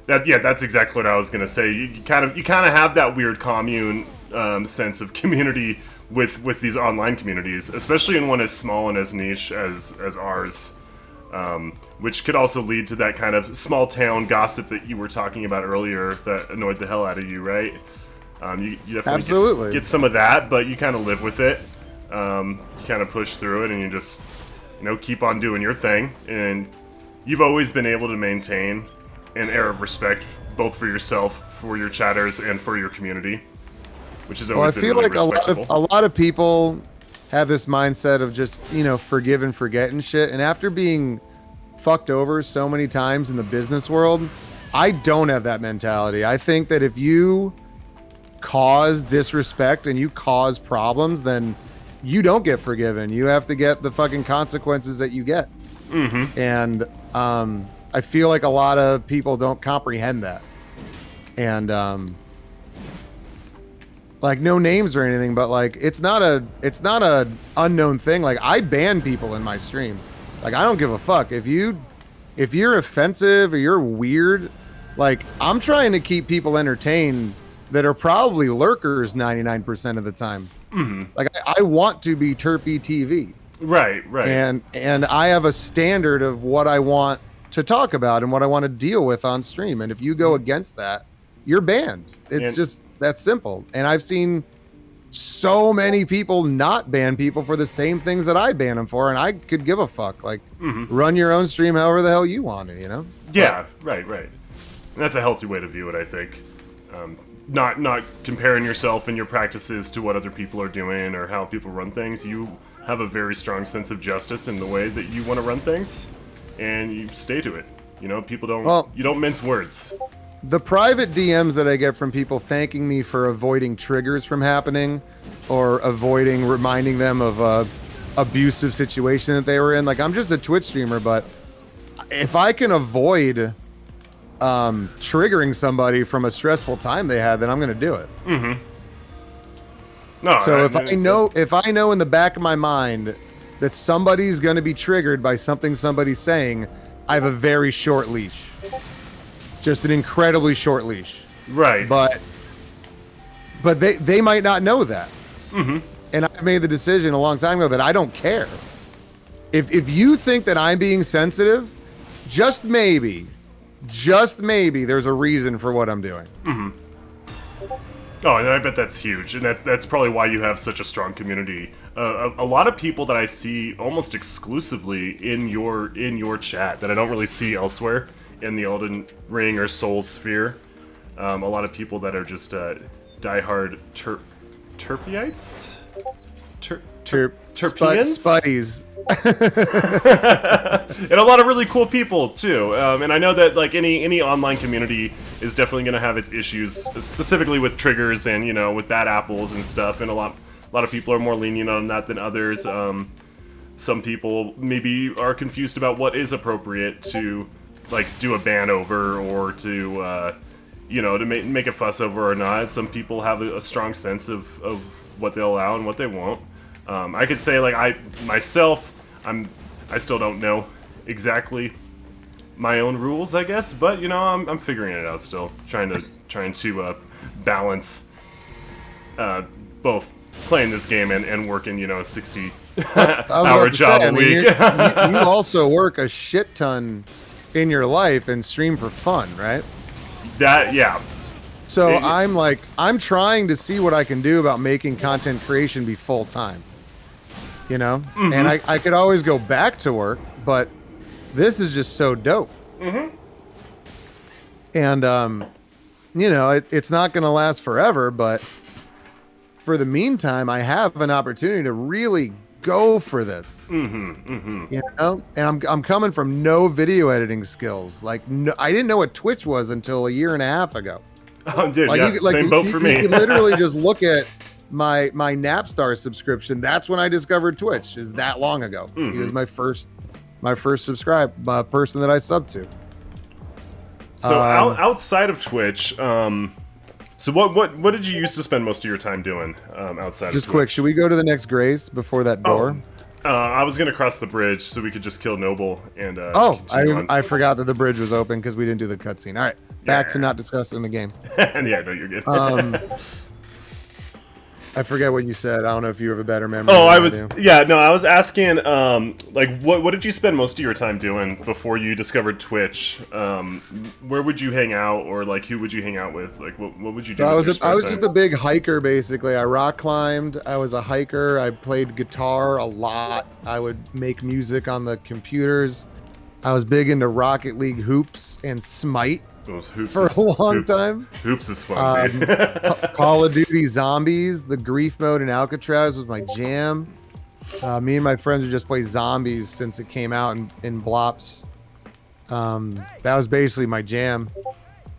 that's exactly what I was gonna say. You kind of have that weird commune sense of community with these online communities, especially in one as small and as niche as ours, which could also lead to that kind of small town gossip that you were talking about earlier that annoyed the hell out of you, right? You definitely Absolutely. get some of that, but you kind of live with it. You kind of push through it, and you just keep on doing your thing. And you've always been able to maintain an air of respect, both for yourself, for your chatters, and for your community, which has Well, I always been feel really like respectable. a lot of people have this mindset of just, forgive and forget and shit. And after being fucked over so many times in the business world, I don't have that mentality. I think that if you cause disrespect and you cause problems, then you don't get forgiven. You have to get the fucking consequences that you get. And I feel like a lot of people don't comprehend that. And like, no names or anything, but like, it's not a unknown thing. Like, I ban people in my stream. Like, I don't give a fuck if you're offensive or you're weird. Like, I'm trying to keep people entertained that are probably lurkers 99% of the time. Like, I want to be Terpy TV. Right. And I have a standard of what I want to talk about and what I want to deal with on stream. And if you go against that, you're banned. It's just that simple. And I've seen so many people not ban people for the same things that I ban them for, and I could give a fuck. Like, run your own stream however the hell you want it, Yeah, right. And that's a healthy way to view it, I think. Not comparing yourself and your practices to what other people are doing or how people run things. You have a very strong sense of justice in the way that you want to run things, and you stay to it. People don't. Well, you don't mince words. The private DMs that I get from people thanking me for avoiding triggers from happening, or reminding them of a abusive situation that they were in. Like, I'm just a Twitch streamer, but if I can avoid triggering somebody from a stressful time they had, then I'm going to do it. No. So if I know in the back of my mind that somebody's going to be triggered by something somebody's saying, I have a very short leash. Just an incredibly short leash. Right. But they might not know that. And I made the decision a long time ago that I don't care. If you think that I'm being sensitive, just maybe there's a reason for what I'm doing. Oh, and I bet that's huge, and that's probably why you have such a strong community. A lot of people that I see almost exclusively in your chat that I don't really see elsewhere in the Elden Ring or Soul sphere. A lot of people that are just diehard Terpyites? Terpians? Spuddies. And a lot of really cool people too. And I know that like any online community is definitely going to have its issues, specifically with triggers and with bad apples and stuff. And a lot of people are more lenient on that than others. Some people maybe are confused about what is appropriate to like do a ban over or to to make a fuss over or not. Some people have a strong sense of what they'll allow and what they won't. I could say like I still don't know exactly my own rules, I guess, but I'm figuring it out still, trying to balance both playing this game and working a 60-hour job a week. You also work a shit ton in your life and stream for fun, right? Yeah. So I'm trying to see what I can do about making content creation be full time. And I could always go back to work, but this is just so dope. And it's not going to last forever, but for the meantime, I have an opportunity to really go for this. And I'm coming from no video editing skills. Like, no, I didn't know what Twitch was until a year and a half ago. Oh, dude, Like, yeah, same boat for me. You can literally just look at my Napstar subscription. That's when I discovered Twitch. Is that long ago? He was my first person that I subbed to. So outside of Twitch, so what did you used to spend most of your time doing outside of Twitch? Just quick, should we go to the next Grace before that door? I was gonna cross the bridge so we could just kill Noble and. I forgot that the bridge was open because we didn't do the cutscene. All right, back to not discussing the game. Yeah, no, you're good. I forget what you said. I don't know if you have a better memory. Oh, I was asking, like, what did you spend most of your time doing before you discovered Twitch? Where would you hang out, or like, who would you hang out with? Like, what would you do? So I was just a big hiker, basically. I rock climbed. I was a hiker. I played guitar a lot. I would make music on the computers. I was big into Rocket League hoops and Smite. Those hoops for a long time. Hoops is fun. Call of Duty Zombies, the grief mode in Alcatraz was my jam. Me and my friends would just play zombies since it came out in Blops. That was basically my jam.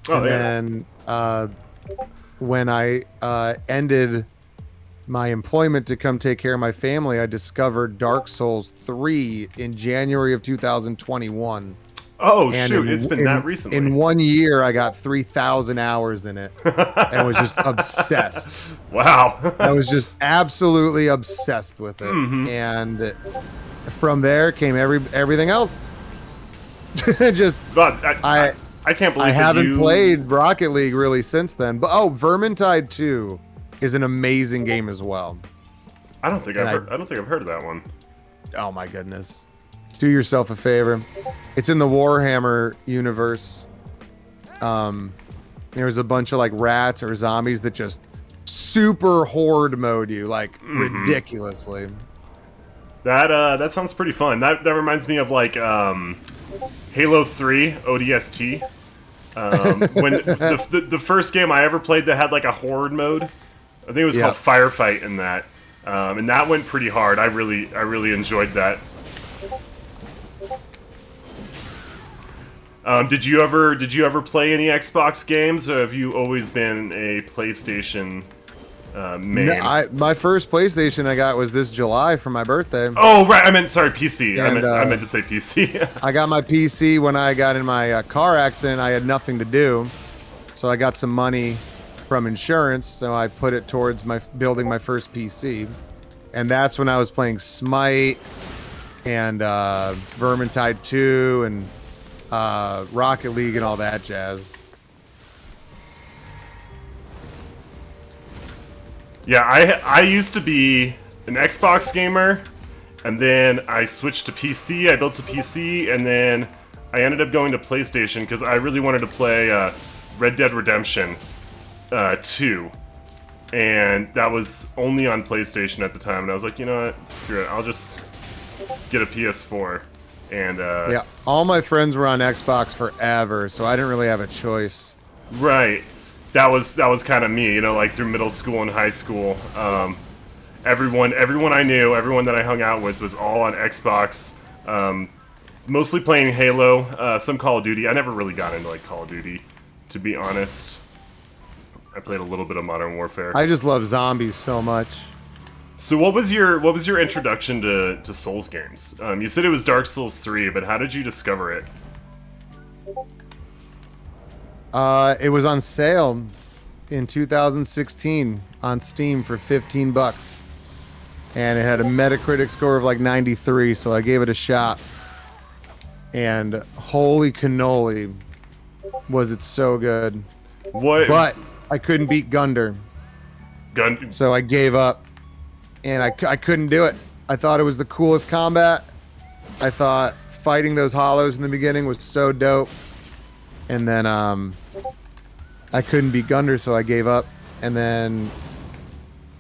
Then when I ended my employment to come take care of my family, I discovered Dark Souls 3 in January of 2021. Oh, and shoot, it's been that recently. In 1 year, I got 3,000 hours in it and was just obsessed. Wow. I was just absolutely obsessed with it. And from there came everything else. Just, I can't believe I haven't played Rocket League really since then. But, Vermintide 2 is an amazing game as well. I don't think I've heard of that one. Oh, my goodness. Do yourself a favor. It's in the Warhammer universe. There's a bunch of like rats or zombies that just super horde mode you like ridiculously. That sounds pretty fun. That reminds me of like Halo 3 ODST. When the first game I ever played that had like a horde mode, I think it was called Firefight in that, and that went pretty hard. I really enjoyed that. Did you ever play any Xbox games, or have you always been a PlayStation main? No, my first PlayStation I got was this July for my birthday. Oh right, sorry, PC. And, I meant to say PC. I got my PC when I got in my car accident. I had nothing to do, so I got some money from insurance, so I put it towards building my first PC, and that's when I was playing Smite and Vermintide 2 and Rocket League and all that jazz. Yeah, I used to be an Xbox gamer, and then I switched to PC. I built a PC, and then I ended up going to PlayStation because I really wanted to play Red Dead Redemption 2, and that was only on PlayStation at the time. And I was like, you know what, screw it, I'll just get a PS4. And yeah, all my friends were on Xbox forever, so I didn't really have a choice. Right, that was kind of me, you know, like through middle school and high school. Everyone I knew, everyone that I hung out with was all on Xbox. Mostly playing Halo, some Call of Duty. I never really got into like Call of Duty, to be honest. I played a little bit of Modern Warfare. I just love zombies so much. So what was your introduction to Souls games? You said it was Dark Souls 3, but how did you discover it? It was on sale in 2016 on Steam for $15, and it had a Metacritic score of like 93. So I gave it a shot, and holy cannoli, was it so good! What? But I couldn't beat Gunder, so I gave up. And I couldn't do it. I thought it was the coolest combat. I thought fighting those hollows in the beginning was so dope. And then I couldn't beat Gunder, so I gave up. And then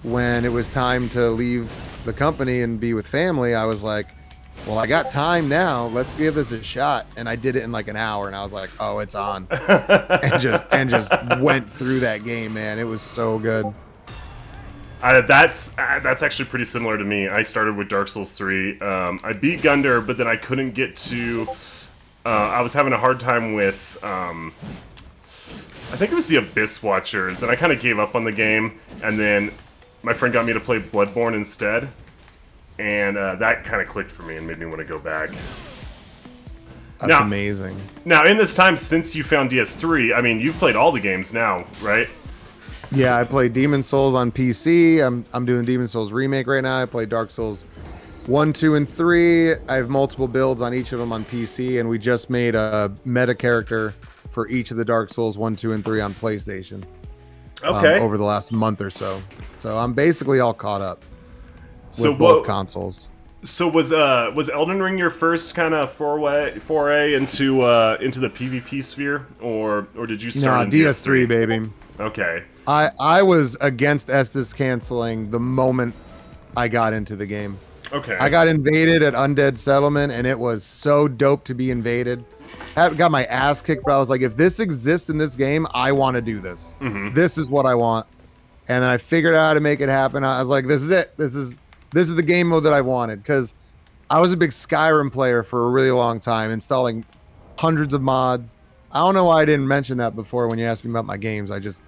when it was time to leave the company and be with family, I was like, well, I got time now. Let's give this a shot. And I did it in like an hour, and I was like, oh, it's on. and just went through that game, man. It was so good. That's actually pretty similar to me. I started with Dark Souls 3. I beat Gunder, but then I couldn't get to... I was having a hard time with I think it was the Abyss Watchers, and I kind of gave up on the game, and then my friend got me to play Bloodborne instead, and that kind of clicked for me and made me want to go back. That's amazing. Now, in this time since you found DS3, I mean, you've played all the games now, right? Yeah, I played Demon Souls on PC. I'm doing Demon Souls Remake right now. I played Dark Souls 1, 2, and 3. I have multiple builds on each of them on PC, and we just made a meta character for each of the Dark Souls 1, 2, and 3 on PlayStation. Okay. Over the last month or so. So I'm basically all caught up with both consoles. So was Elden Ring your first kind of foray into the PvP sphere, or did you start in DS3, baby? Okay. I was against Estus canceling the moment I got into the game. Okay. I got invaded at Undead Settlement, and it was so dope to be invaded. I got my ass kicked, but I was like, if this exists in this game, I want to do this. Mm-hmm. This is what I want. And then I figured out how to make it happen. I was like, this is it. This is the game mode that I wanted, because I was a big Skyrim player for a really long time, installing hundreds of mods. I don't know why I didn't mention that before when you asked me about my games. I just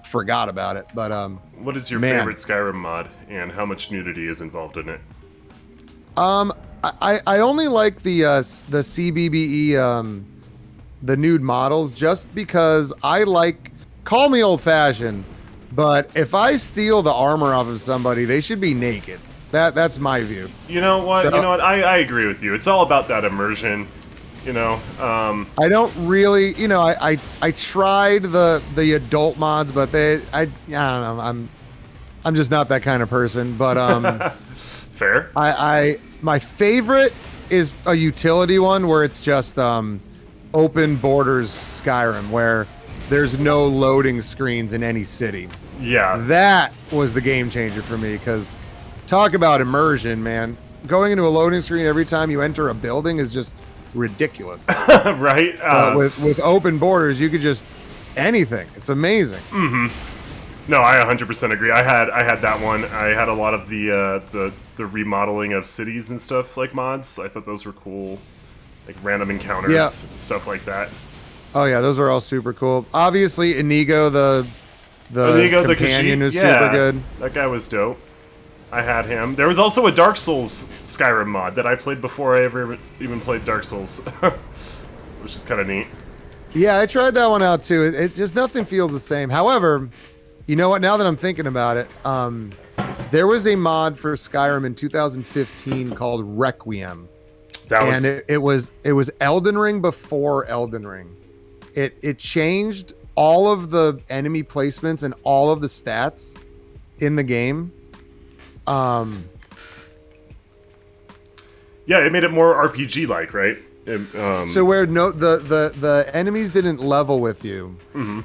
forgot about it. But what is your favorite Skyrim mod, and how much nudity is involved in it? I only like the CBBE the nude models, just because I like, call me old fashioned, but if I steal the armor off of somebody, they should be naked. That's my view. You know what? I agree with you. It's all about that immersion. I don't really, I tried the adult mods, but I don't know. I'm just not that kind of person. But fair. My favorite is a utility one where it's just open borders Skyrim, where there's no loading screens in any city. Yeah. That was the game changer for me, because talk about immersion, man. Going into a loading screen every time you enter a building is just ridiculous. Right? With open borders, you could just anything. It's amazing. Mm-hmm. No, I 100% agree. I had that one. I had a lot of the remodeling of cities and stuff, like mods. I thought those were cool, like random encounters, stuff like that. Oh yeah, those were all super cool. Obviously, Inigo the companion is super good. That guy was dope. I had him. There was also a Dark Souls Skyrim mod that I played before I ever even played Dark Souls, which is kind of neat. Yeah, I tried that one out too. It just, nothing feels the same. However, you know what? Now that I'm thinking about it, there was a mod for Skyrim in 2015 called Requiem. It was Elden Ring before Elden Ring. It changed all of the enemy placements and all of the stats in the game. Yeah, it made it more RPG like, right? So where the enemies didn't level with you,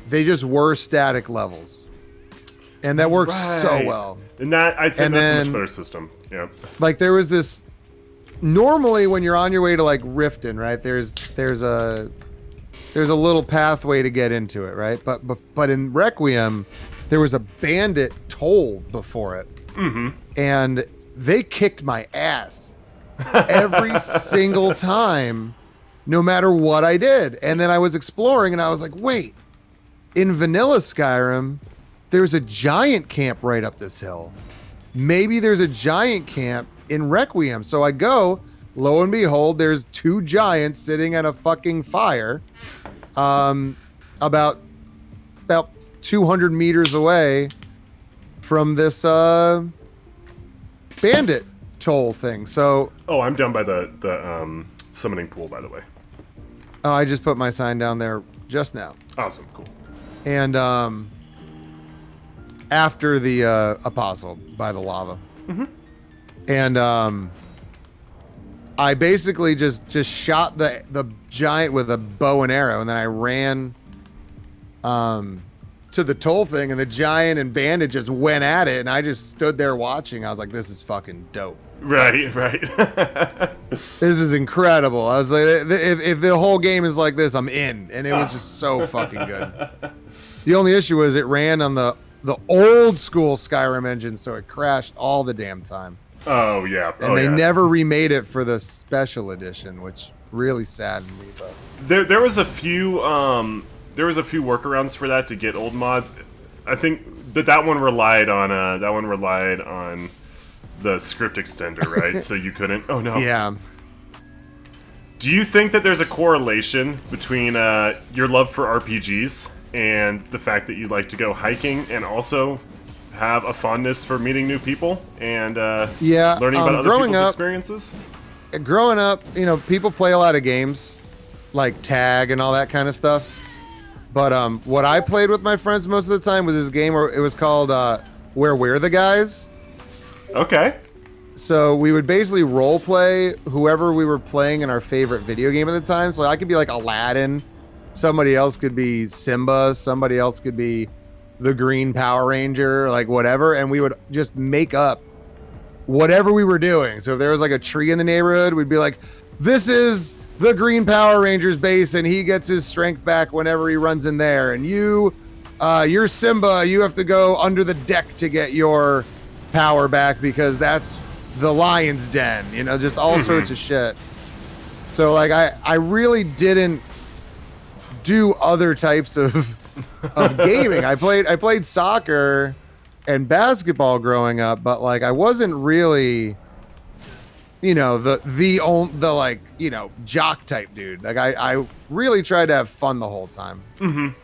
they just were static levels, and that works so well. And that's a much better system. Yeah. Like there was this. Normally, when you're on your way to like Riften, right? There's a little pathway to get into it, right? But in Requiem, there was a bandit toll before it, and they kicked my ass every single time, no matter what I did. And then I was exploring, and I was like, wait, in vanilla Skyrim, there's a giant camp right up this hill. Maybe there's a giant camp in Requiem. So I go, lo and behold, there's two giants sitting at a fucking fire, about 200 meters away from this bandit toll thing. So I'm down by the summoning pool, by the way. Oh, I just put my sign down there just now. Awesome, cool. And after the apostle by the lava. And I basically just shot the giant with a bow and arrow, and then I ran to the toll thing, and the giant and bandit just went at it, and I just stood there watching. I was like, this is fucking dope. Right. This is incredible. I was like, if the whole game is like this, I'm in. And it was just so fucking good. The only issue was it ran on the old school Skyrim engine, so it crashed all the damn time. Oh, yeah. And they never remade it for the special edition, which really saddened me. But there was a few there was a few workarounds for that to get old mods. I think that one relied on the script extender, right? So you couldn't. Oh no. Yeah. Do you think that there's a correlation between your love for RPGs and the fact that you like to go hiking and also have a fondness for meeting new people and learning about other people's experiences? Growing up, people play a lot of games like tag and all that kind of stuff. But what I played with my friends most of the time was this game where it was called Where We're the Guys. Okay. So we would basically role play whoever we were playing in our favorite video game at the time. So I could be like Aladdin, somebody else could be Simba, somebody else could be the Green Power Ranger, like whatever, and we would just make up whatever we were doing. So if there was like a tree in the neighborhood, we'd be like, this is the Green Power Ranger's base and he gets his strength back whenever he runs in there, and you're Simba, you have to go under the deck to get your power back because that's the lion's den, just all sorts of shit. So like I really didn't do other types of gaming. I played soccer and basketball growing up, but like I wasn't really the like jock type dude. Like I really tried to have fun the whole time.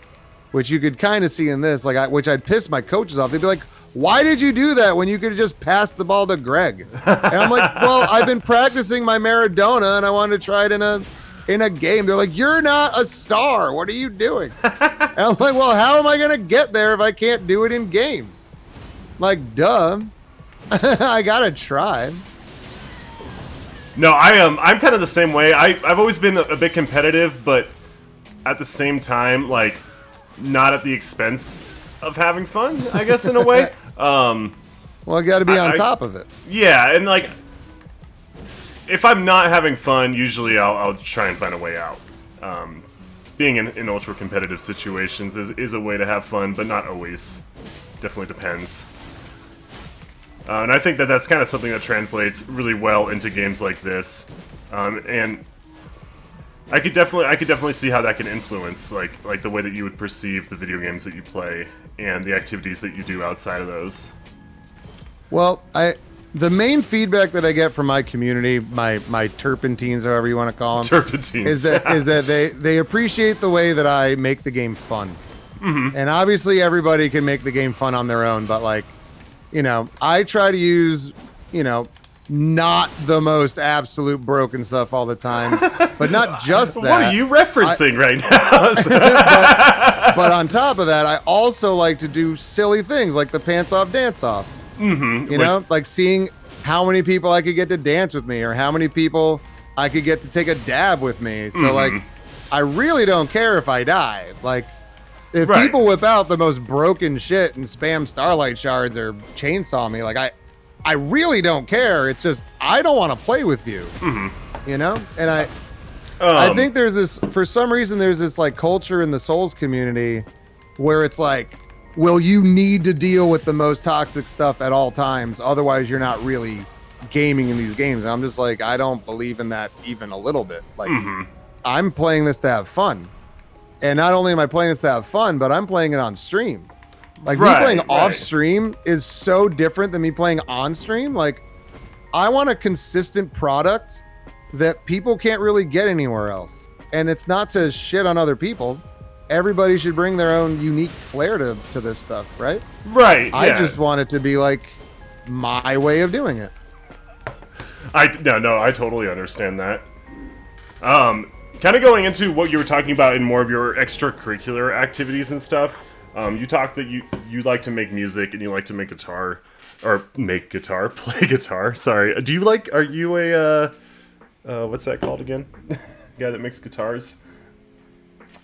Which you could kind of see in this, which I'd piss my coaches off. They'd be like, why did you do that when you could have just passed the ball to Greg? And I'm like, well, I've been practicing my Maradona and I wanted to try it in a game. They're like, you're not a star. What are you doing? And I'm like, well, how am I going to get there if I can't do it in games? Like, duh. I got to try. No, I'm kind of the same way. I've always been a bit competitive, but at the same time, like, not at the expense of having fun, I guess, in a way. Well, I got to be on top of it. Yeah, and like, if I'm not having fun, usually I'll try and find a way out. Being in ultra competitive situations is a way to have fun, but not always. Definitely depends. And I think that's kind of something that translates really well into games like this. And I could definitely see how that can influence like the way that you would perceive the video games that you play and the activities that you do outside of those. Well, the main feedback that I get from my community, my terpentines, however you want to call them, terpentines, is that they appreciate the way that I make the game fun. And obviously everybody can make the game fun on their own, but like, I try to but not the most absolute broken stuff all the time, but not just that. What are you referencing right now? but on top of that, I also like to do silly things like the pants off dance off. Like seeing how many people I could get to dance with me or how many people I could get to take a dab with me. So like, I really don't care if I die. Like, if people whip out the most broken shit and spam starlight shards or chainsaw me, like I really don't care. It's just I don't want to play with you, And I think there's this, for some reason, there's this like culture in the Souls community where it's like, well, you need to deal with the most toxic stuff at all times, otherwise you're not really gaming in these games. And I'm just like, I don't believe in that even a little bit. Like, I'm playing this to have fun, and not only am I playing this to have fun, but I'm playing it on stream. Like, me playing off stream is so different than me playing on stream. Like, I want a consistent product that people can't really get anywhere else. And it's not to shit on other people. Everybody should bring their own unique flair to this stuff, right? Right. I just want it to be like my way of doing it. I totally understand that. Kind of going into what you were talking about in more of your extracurricular activities and stuff. You talked that you like to make music and you like to make guitar, or play guitar. Sorry. Are you a what's that called again? Guy that makes guitars.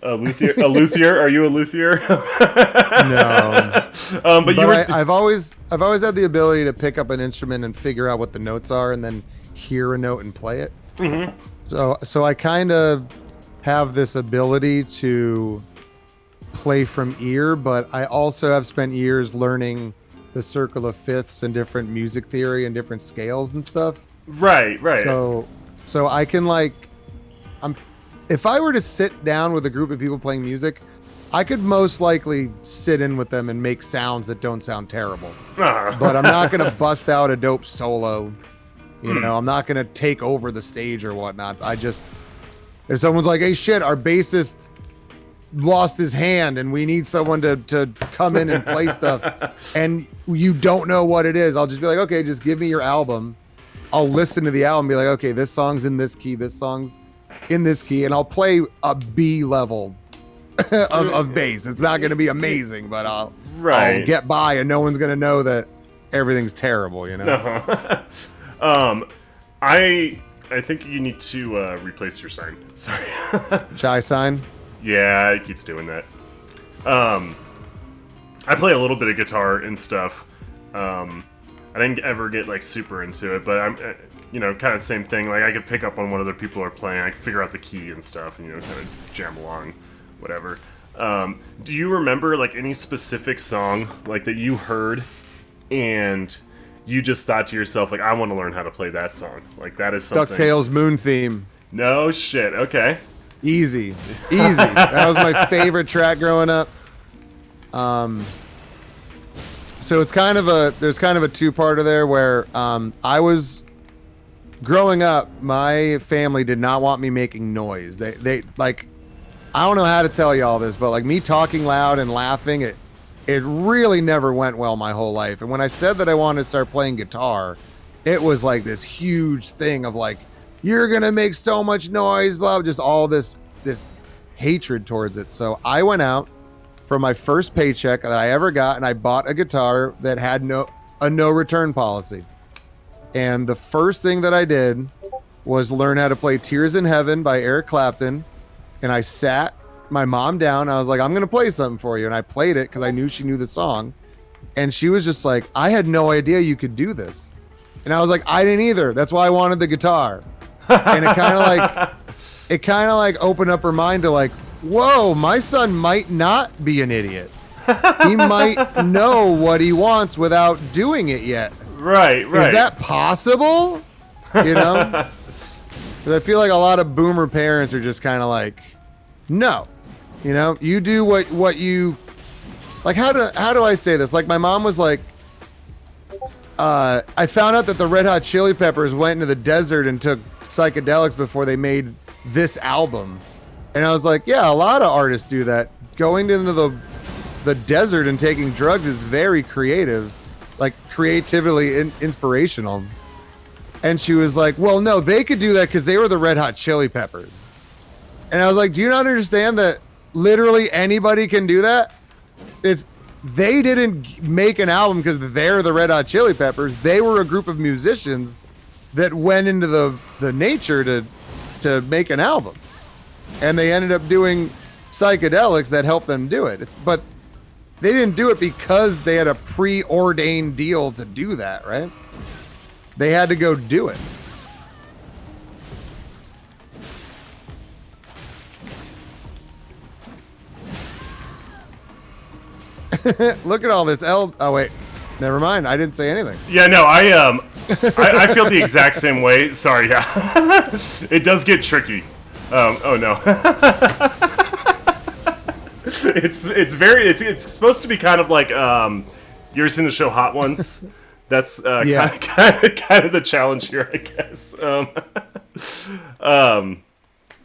A luthier? Are you a luthier? No. But I've always had the ability to pick up an instrument and figure out what the notes are, and then hear a note and play it. So I kind of have this ability to play from ear, but I also have spent years learning the circle of fifths and different music theory and different scales and stuff. Right. So I can if I were to sit down with a group of people playing music, I could most likely sit in with them and make sounds that don't sound terrible. Ah. But I'm not going to bust out a dope solo. You know, I'm not going to take over the stage or whatnot. If someone's like, hey, shit, our bassist lost his hand and we need someone to come in and play stuff, and you don't know what it is, I'll just be like, okay, just give me your album. I'll listen to the album and be like, okay, this song's in this key, this song's in this key, and I'll play a B level of bass. It's not going to be amazing, but I'll get by, and no one's going to know that everything's terrible, you know? No. I think you need to replace your sign. Sorry. Chai sign? Yeah, it keeps doing that. I play a little bit of guitar and stuff. I didn't ever get like super into it, but I'm, kind of same thing. Like I could pick up on what other people are playing. I can figure out the key and stuff, and kind of jam along, whatever. Do you remember like any specific song like that you heard, and you just thought to yourself like, I want to learn how to play that song? Like that is something. DuckTales Moon Theme. No shit. Okay. Easy. That was my favorite track growing up. So it's there's kind of a two-parter there where I was growing up, my family did not want me making noise. They like, I don't know how to tell you all this, but like me talking loud and laughing, it really never went well my whole life. And when I said that I wanted to start playing guitar, it was like this huge thing of like, you're gonna make so much noise, blah, just all this hatred towards it. So I went out for my first paycheck that I ever got, and I bought a guitar that had no return policy. And the first thing that I did was learn how to play Tears in Heaven by Eric Clapton. And I sat my mom down. I was like, I'm going to play something for you. And I played it because I knew she knew the song. And she was just like, I had no idea you could do this. And I was like, I didn't either. That's why I wanted the guitar. And it kind of like opened up her mind to like, whoa, my son might not be an idiot. He might know what he wants without doing it yet. Right. Is that possible? You know? 'Cause I feel like a lot of boomer parents are just kind of like, no. You know, you do what you like. How do I say this? Like my mom was like, I found out that the Red Hot Chili Peppers went into the desert and took psychedelics before they made this album. And I was like, yeah, a lot of artists do that. Going into the desert and taking drugs is very creative, like creatively inspirational. And she was like, well, no, they could do that because they were the Red Hot Chili Peppers. And I was like, do you not understand that literally anybody can do that? They didn't make an album because they're the Red Hot Chili Peppers. They were a group of musicians that went into the nature to make an album. And they ended up doing psychedelics that helped them do it. But they didn't do it because they had a preordained deal to do that, right? They had to go do it. Look at all this. Oh wait, never mind. I didn't say anything. Yeah, no, I feel the exact same way. Sorry, yeah, it does get tricky. Oh no. It's supposed to be kind of like you ever seen the show Hot Ones? That's kind of the challenge here, I guess.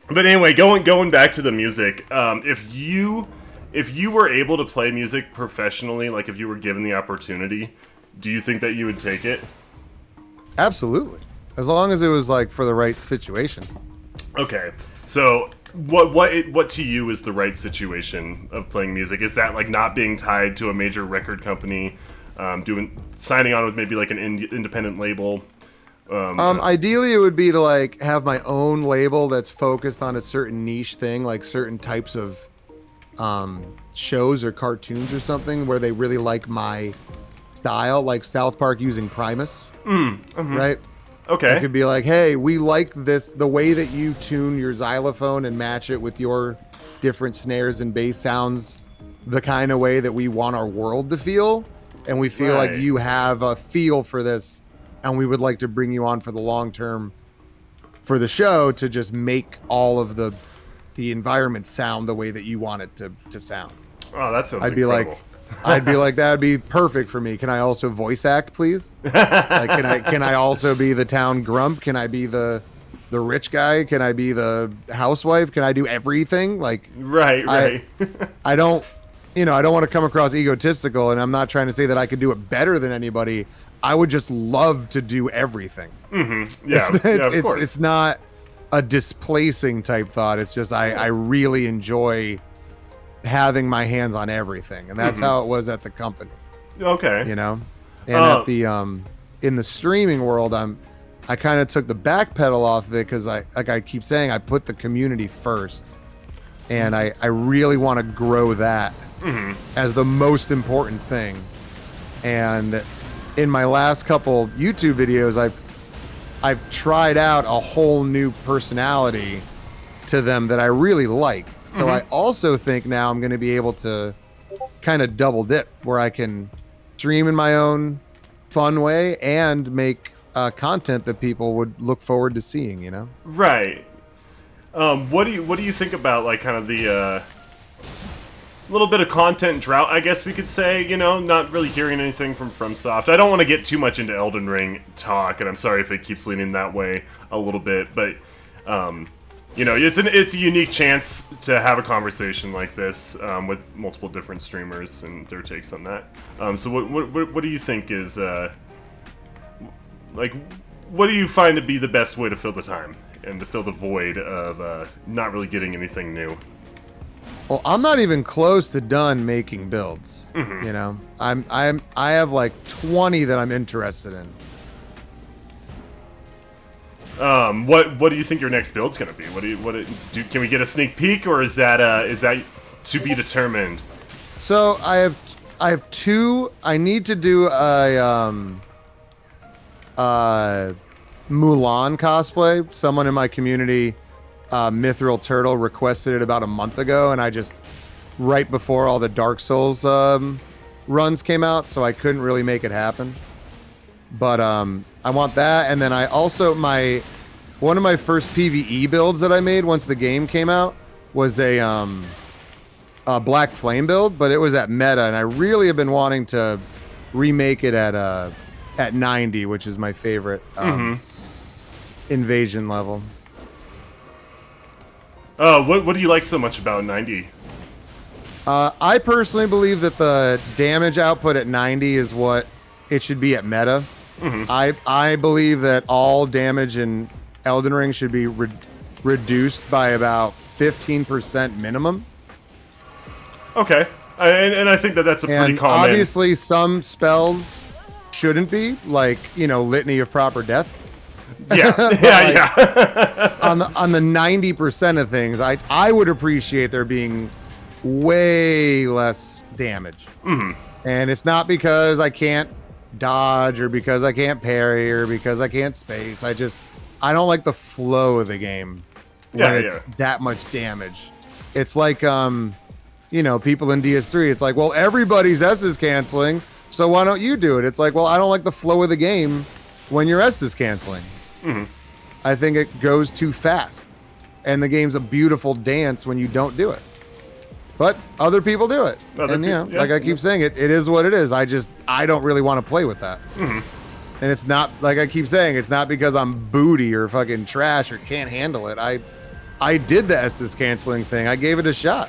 But anyway, going back to the music, if you were able to play music professionally, like if you were given the opportunity, do you think that you would take it? Absolutely, as long as it was like for the right situation. Okay, so what to you is the right situation of playing music? Is that like not being tied to a major record company, signing on with maybe like an independent label? Ideally, it would be to like have my own label that's focused on a certain niche thing, like certain types of shows or cartoons or something where they really like my style, like South Park using Primus, right? Okay. It could be like, hey, we like this, the way that you tune your xylophone and match it with your different snares and bass sounds the kind of way that we want our world to feel. And we feel like you have a feel for this, and we would like to bring you on for the long term for the show to just make all of the the environment sound the way that you want it to sound. Oh, that sounds I'd be incredible. I'd be like, that'd be perfect for me. Can I also voice act, please? Like, can I also be the town grump? Can I be the rich guy? Can I be the housewife? Can I do everything? Like, Right. I don't, I don't want to come across egotistical, and I'm not trying to say that I could do it better than anybody. I would just love to do everything. Mm-hmm. Yeah, of course. It's not a displacing type thought. It's just I really enjoy having my hands on everything, and that's how it was at the company. Okay. And at the in the streaming world, I kind of took the back pedal off of it because I keep saying, I put the community first, and I really want to grow that as the most important thing. And in my last couple YouTube videos, I've tried out a whole new personality to them that I really like. So I also think now I'm going to be able to kind of double dip, where I can stream in my own fun way and make content that people would look forward to seeing, Right. What do you think about, like, kind of the little bit of content drought, I guess we could say, not really hearing anything from FromSoft. I don't want to get too much into Elden Ring talk, and I'm sorry if it keeps leaning that way a little bit, but it's a unique chance to have a conversation like this with multiple different streamers and their takes on that. So what do you think is what do you find to be the best way to fill the time and to fill the void of not really getting anything new? Well, I'm not even close to done making builds. I have like 20 that I'm interested in. What do you think your next build's gonna be? Can we get a sneak peek, or is that to be determined? So I have two. I need to do a Mulan cosplay. Someone in my community, Mithril Turtle, requested it about a month ago, and I just right before all the Dark Souls runs came out, so I couldn't really make it happen. But I want that, and then I also one of my first PvE builds that I made once the game came out was a Black Flame build, but it was at meta, and I really have been wanting to remake it at 90, which is my favorite invasion level. What do you like so much about 90? I personally believe that the damage output at 90 is what it should be at meta. I believe that all damage in Elden Ring should be reduced by about 15% minimum. Okay, and I think that's a pretty common. Obviously, some spells shouldn't be, like Litany of Proper Death. Yeah. on the 90% of things, I would appreciate there being way less damage. And it's not because I can't dodge or because I can't parry or because I can't space. I don't like the flow of the game when it's that much damage. It's like people in DS3, it's like, well, everybody's S is canceling, so why don't you do it? It's like, well, I don't like the flow of the game when your S is canceling. I think it goes too fast, and the game's a beautiful dance when you don't do it. But other people do it. Like I keep saying, it is what it is. I don't really want to play with that. And it's not, like I keep saying, it's not because I'm booty or fucking trash or can't handle it. I did the Estus canceling thing. I gave it a shot.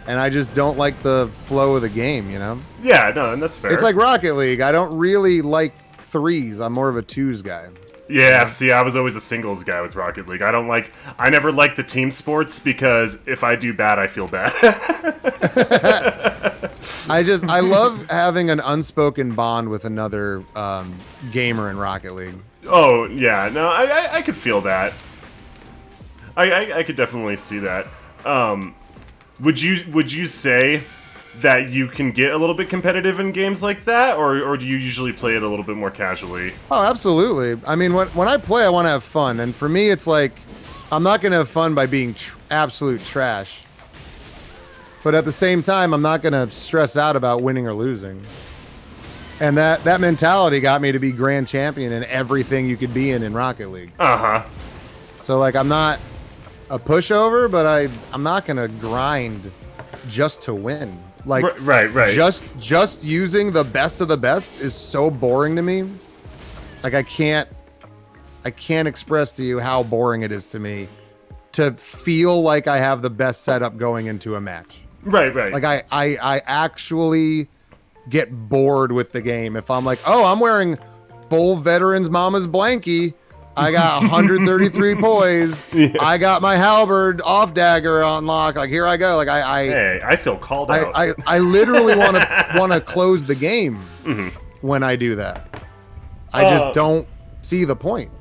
And I just don't like the flow of the game, Yeah, no, and that's fair. It's like Rocket League. I don't really like threes. I'm more of a twos guy. Yeah, see, I was always a singles guy with Rocket League. I never liked the team sports because if I do bad, I feel bad. I love having an unspoken bond with another gamer in Rocket League. Oh, yeah, no, I could feel that. I could definitely see that. Would you say that you can get a little bit competitive in games like that, or do you usually play it a little bit more casually? Oh, absolutely. I mean, when I play, I want to have fun, and for me, it's like I'm not going to have fun by being absolute trash. But at the same time, I'm not going to stress out about winning or losing. And that mentality got me to be grand champion in everything you could be in Rocket League. Uh-huh. So, like, I'm not a pushover, but I'm not gonna grind just to win. Like right. Just using the best of the best is so boring to me. Like I can't express to you how boring it is to me to feel like I have the best setup going into a match. Right. Like I actually get bored with the game if I'm like, oh, I'm wearing full veterans mama's blankie. I got 133 poise. Yeah. I got my halberd off dagger on lock. Like here I go. Like Hey, I feel called out. I literally want to close the game when I do that. I just don't see the point.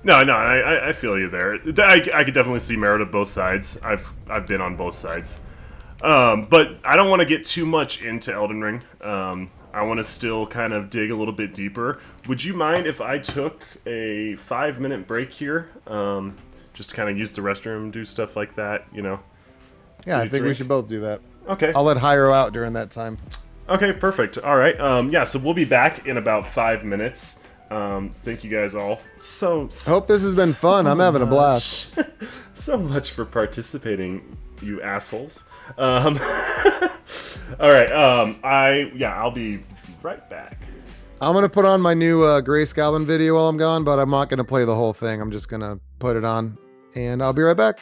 No, I feel you there. I could definitely see merit of both sides. I've been on both sides. But I don't want to get too much into Elden Ring. I want to still kind of dig a little bit deeper. Would you mind if I took a 5-minute break here? Just to kind of use the restroom, do stuff like that, you know? Yeah, I think we should both do that. Okay. I'll let Hyro out during that time. Okay, perfect. All right. Yeah, so we'll be back in about 5 minutes. Thank you guys all so I hope this has been fun. I'm having a blast. So much for participating, you assholes. All right. I'll be right back. I'm gonna put on my new Grace Goblin video while I'm gone, but I'm not gonna play the whole thing. I'm just gonna put it on, and I'll be right back.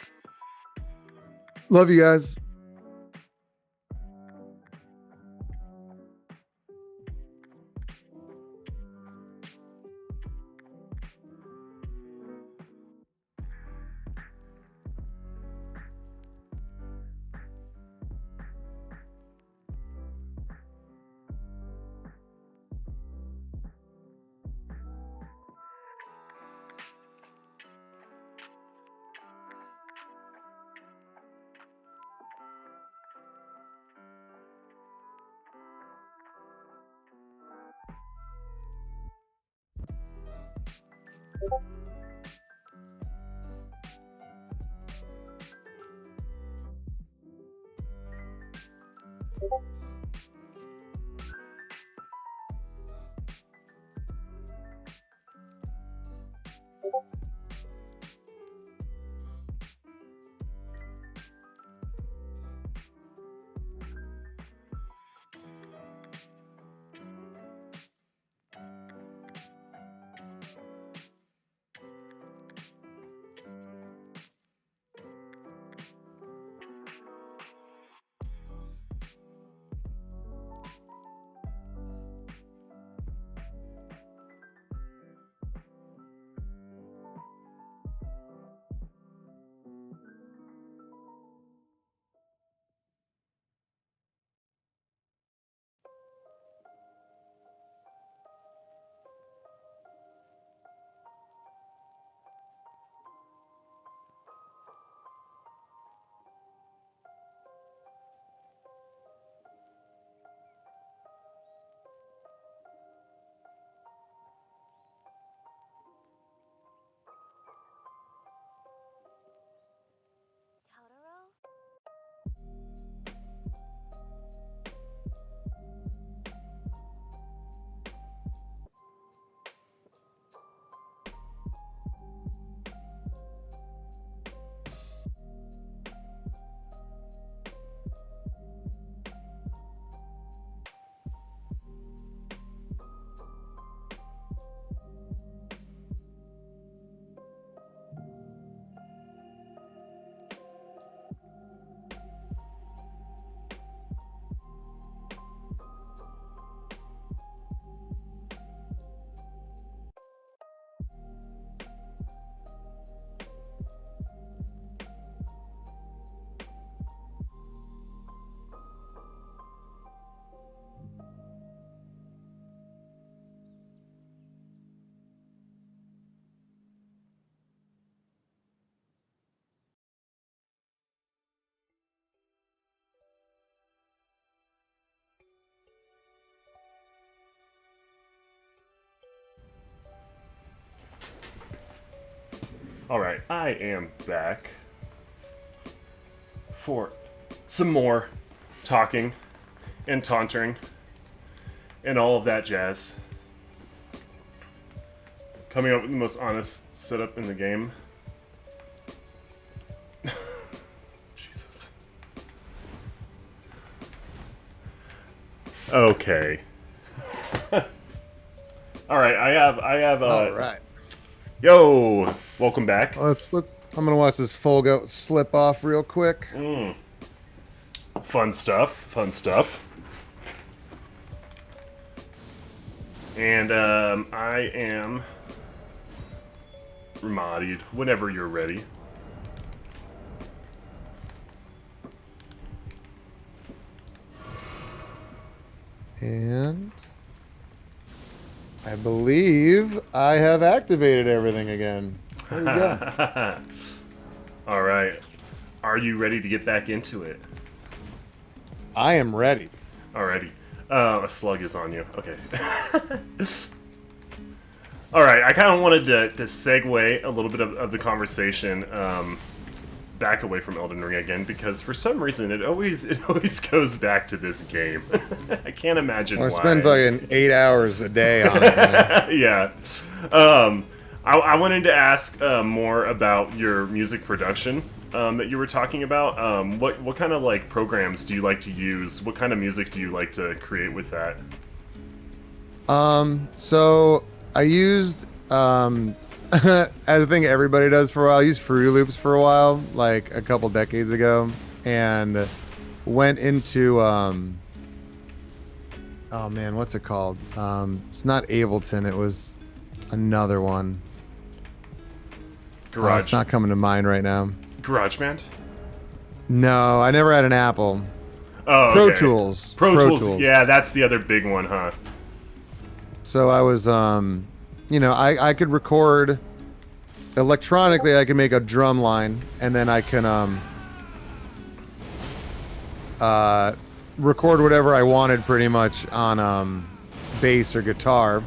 Love you guys. Alright, I am back for some more talking and tauntering and all of that jazz. Coming up with the most honest setup in the game. Okay. All right, I have. All right. Yo, welcome back. I'm gonna watch this full goat slip off real quick. Fun stuff. Fun stuff. And I am remodied whenever you're ready. And I believe I have activated everything again. There we go. All right. Are you ready to get back into it? I am ready. Alrighty. A slug is on you. Okay. Alright, I kind of wanted to segue a little bit of the conversation back away from Elden Ring again, because for some reason it always goes back to this game. I can't imagine why. I spend fucking 8 hours a day on it. Man. Yeah. I wanted to ask more about your music production that you were talking about. What kind of like programs do you like to use? What kind of music do you like to create with that? So I used as I think everybody does for a while, I used Fruity Loops for a while, like a couple decades ago, and went into oh man, what's it called? It's not Ableton, it was another one. Garage. It's not coming to mind right now. GarageBand? No, I never had an Apple. Oh, Pro okay. Tools. Pro Tools. Yeah, that's the other big one, huh? So I was, you know, I could record electronically. I can make a drum line, and then I can record whatever I wanted, pretty much on bass or guitar.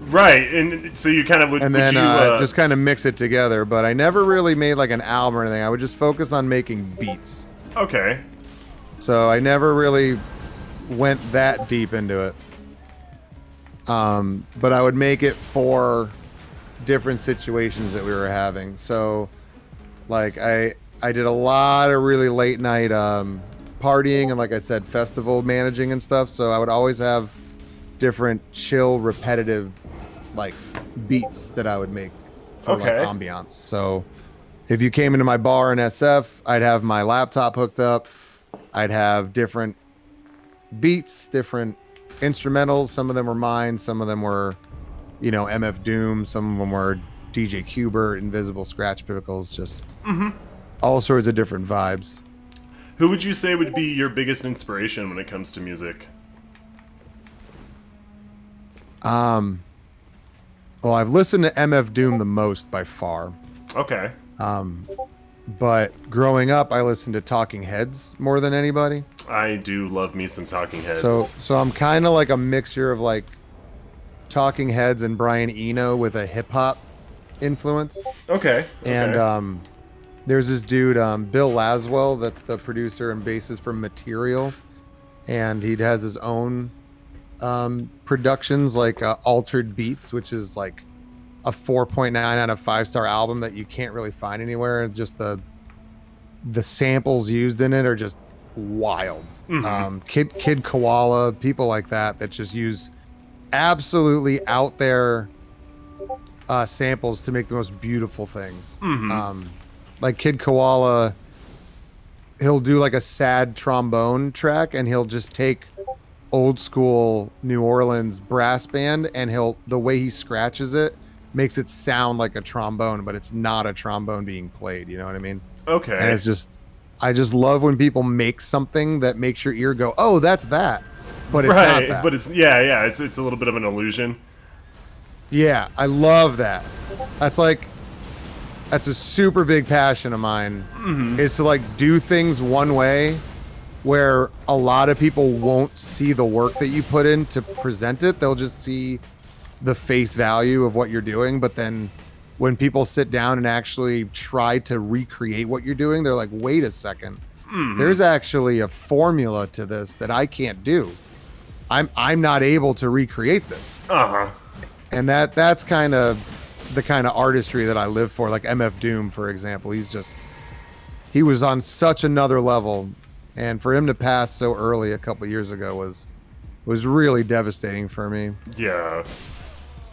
Right, and so you kind of would. And then would you, just kind of mix it together. But I never really made like an album or anything. I would just focus on making beats. Okay. So I never really went that deep into it. But I would make it for different situations that we were having. So like I did a lot of really late night partying and, like I said, festival managing and stuff. So I would always have different chill, repetitive like beats that I would make for like ambiance. So if you came into my bar in SF, I'd have my laptop hooked up. I'd have different beats, different instrumentals. Some of them were mine. Some of them were, you know, MF Doom. Some of them were DJ Qbert, Invisible Scratch Pickles, just all sorts of different vibes. Who would you say would be your biggest inspiration when it comes to music? Well, I've listened to MF Doom the most by far. Okay. But growing up, I listened to Talking Heads more than anybody. I do love me some Talking Heads. So I'm kind of like a mixture of like Talking Heads and Brian Eno with a hip hop influence. Okay. And there's this dude, Bill Laswell, that's the producer and bassist for Material, and he has his own productions like Altered Beats, which is like a 4.9 out of 5-star album that you can't really find anywhere. Just the samples used in it are just wild. Kid Koala, people like that just use absolutely out there samples to make the most beautiful things. Like Kid Koala, he'll do like a sad trombone track, and he'll just take old school New Orleans brass band, and the way he scratches it makes it sound like a trombone, but it's not a trombone being played. You know what I mean? Okay. And it's just, I just love when people make something that makes your ear go, oh, that's that, but it's not that. But it's it's a little bit of an illusion. Yeah, I love that. That's a super big passion of mine, is to like do things one way where a lot of people won't see the work that you put in to present it. They'll just see the face value of what you're doing. But then when people sit down and actually try to recreate what you're doing, they're like, wait a second, there's actually a formula to this that I can't do. I'm not able to recreate this. And that's kind of the kind of artistry that I live for. Like MF Doom, for example, he was on such another level. and for him to pass so early a couple years ago was really devastating for me. Yeah.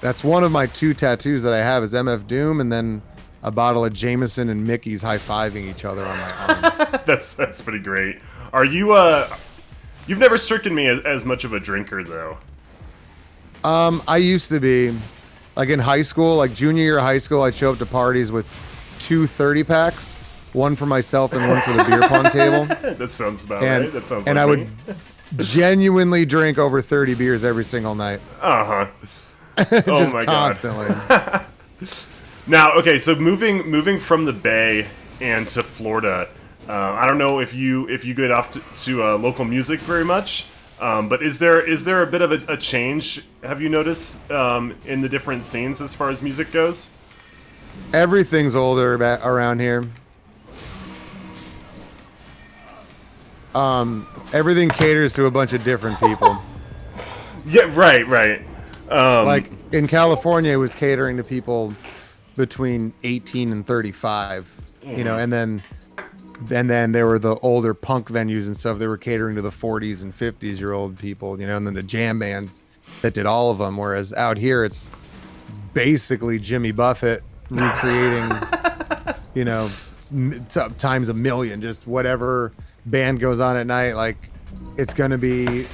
That's one of my 2 tattoos that I have is MF Doom, and then a bottle of Jameson and Mickey's high-fiving each other on my arm. That's pretty great. Are you you've never stricken me as much of a drinker though? I used to be, like in high school, like junior year of high school, I'd show up to parties with 2 30-packs, one for myself and one for the beer pong table. That sounds about right. That sounds and like I me. would genuinely drink over 30 beers every single night. Uh-huh. Just Oh my constantly. God. Now, okay, so moving from the Bay and to Florida, I don't know if you get off to local music very much, but is there a bit of a change? Have you noticed in the different scenes as far as music goes? Everything's older around here. Everything caters to a bunch of different people. Yeah, right. Like in California, it was catering to people between 18 and 35, you know, and then there were the older punk venues and stuff. They were catering to the 40s and 50s-year-old people, you know, and then the jam bands that did all of them. Whereas out here, it's basically Jimmy Buffett recreating, you know, times a million, just whatever band goes on at night. Like, it's going to be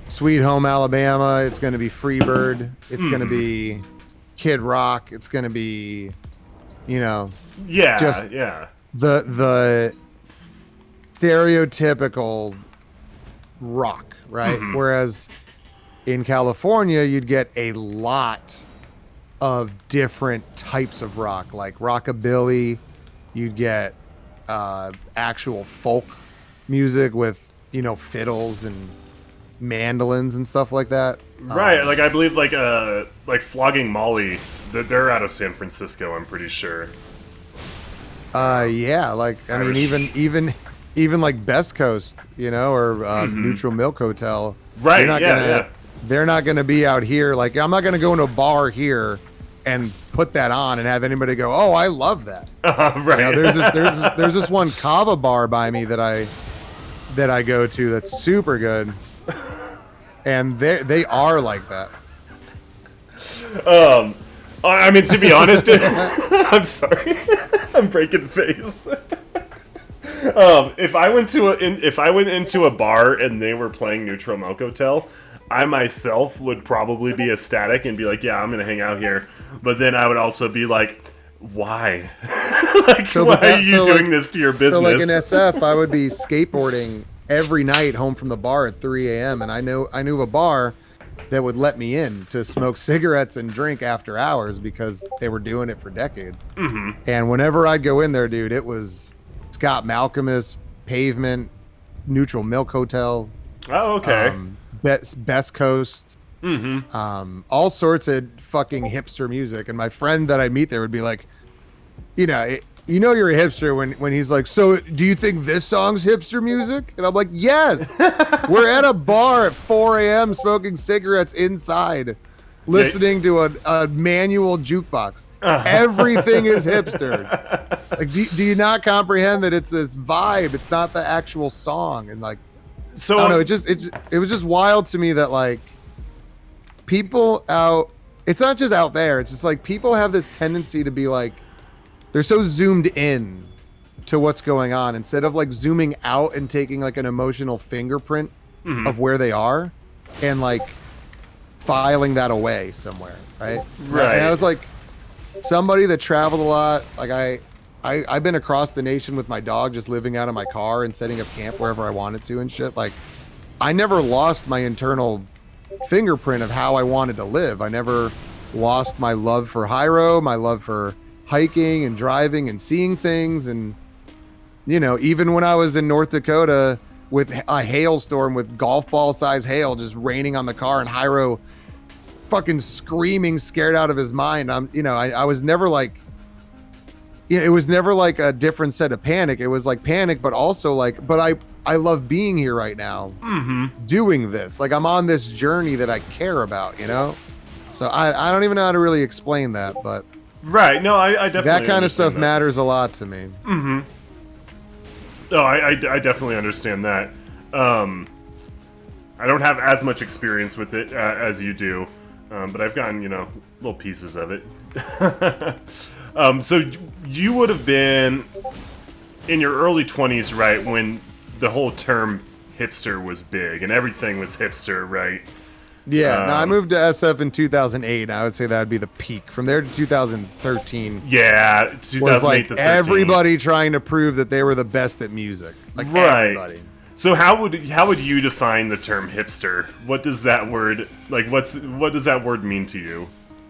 Sweet Home Alabama. It's going to be Freebird. It's going to be Kid Rock. It's going to be, you know, the stereotypical rock, right? Whereas in California, you'd get a lot of different types of rock, like rockabilly. You'd get actual folk music with, you know, fiddles and mandolins and stuff like that. Right, like I believe like Flogging Molly, they're out of San Francisco, I'm pretty sure. Yeah, like I mean even like Best Coast, you know, or Neutral Milk Hotel. Right, they're not gonna be out here. Like, I'm not gonna go into a bar here and put that on and have anybody go, "Oh, I love that." Right. You know, there's this one Kava bar by me that I go to that's super good, and they are like that. I mean, to be honest, I'm sorry, I'm breaking the face. If I went into a bar and they were playing Neutral Milk Hotel, I myself would probably be ecstatic and be like, "Yeah, I'm gonna hang out here." But then I would also be like, "Why? Why are you doing this to your business?" So like in SF, I would be skateboarding every night home from the bar at 3 a.m. and I knew of a bar that would let me in to smoke cigarettes and drink after hours because they were doing it for decades. And whenever I'd go in there, dude, it was Scott Malcolmus, Pavement, Neutral Milk Hotel. Oh, okay. Best Coast. All sorts of fucking hipster music. And my friend that I meet there would be like, you know, you're a hipster when he's like, "So do you think this song's hipster music?" And I'm like, "Yes." We're at a bar at 4 a.m. smoking cigarettes inside, listening to a manual jukebox. Everything is hipster. Like, do you not comprehend that it's this vibe? It's not the actual song. And like, so I don't know. It was just wild to me that like people out. It's not just out there. It's just like people have this tendency to be like, they're so zoomed in to what's going on instead of like zooming out and taking like an emotional fingerprint of where they are and like filing that away somewhere, right? Right. And I was like somebody that traveled a lot. Like I've been across the nation with my dog, just living out of my car and setting up camp wherever I wanted to and shit. Like, I never lost my internal fingerprint of how I wanted to live. I never lost my love for Hyro, my love for hiking and driving and seeing things. And, you know, even when I was in North Dakota with a hailstorm with golf ball size hail just raining on the car and Hyro fucking screaming, scared out of his mind. I was never like, you know, it was never like a different set of panic. It was like panic, but also like, but I love being here right now, doing this. Like, I'm on this journey that I care about, you know? So I don't even know how to really explain that, but right. No, I definitely that kind of stuff matters a lot to me. Oh, I definitely understand that. I don't have as much experience with it as you do, but I've gotten, little pieces of it. So you would have been in your early 20s, right, when the whole term hipster was big and everything was hipster, right? Yeah, no, I moved to SF in 2008, and I would say that would be the peak. From there to 2013, Yeah, 2008 was like to 13. everybody trying to prove that they were the best at music. Like Right. everybody. So how would you define the term hipster? What does that word what does that word mean to you?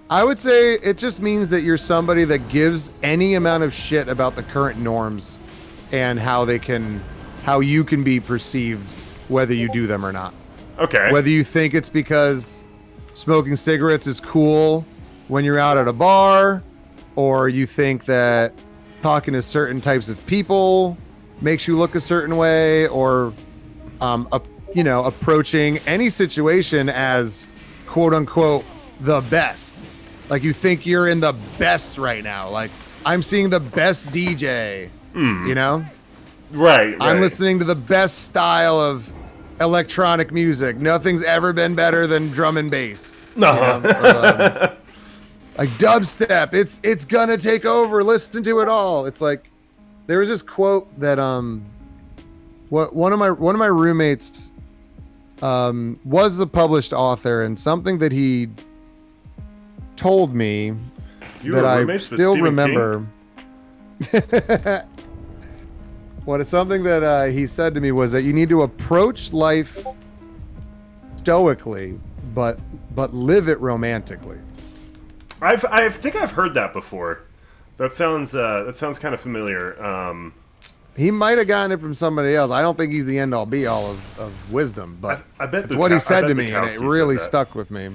I would say it just means that you're somebody that gives any amount of shit about the current norms and how you can be perceived, whether you do them or not. Okay. Whether you think it's because smoking cigarettes is cool when you're out at a bar, or you think that talking to certain types of people makes you look a certain way, or approaching any situation as quote unquote the best. Like you think you're in the best right now. Like I'm seeing the best DJ, Right. I'm listening to the best style of electronic music. Nothing's ever been better than drum and bass. Uh-huh. Like dubstep, it's gonna take over. Listen to it all. It's like there was this quote that one of my roommates was a published author, and something that he told me that I still remember. What is something that he said to me was that you need to approach life stoically, but live it romantically. I think I've heard that before. That sounds kind of familiar. He might have gotten it from somebody else. I don't think he's the end all be all of wisdom, but I bet it's what he said to me, and Bukowski it really said that. stuck with me.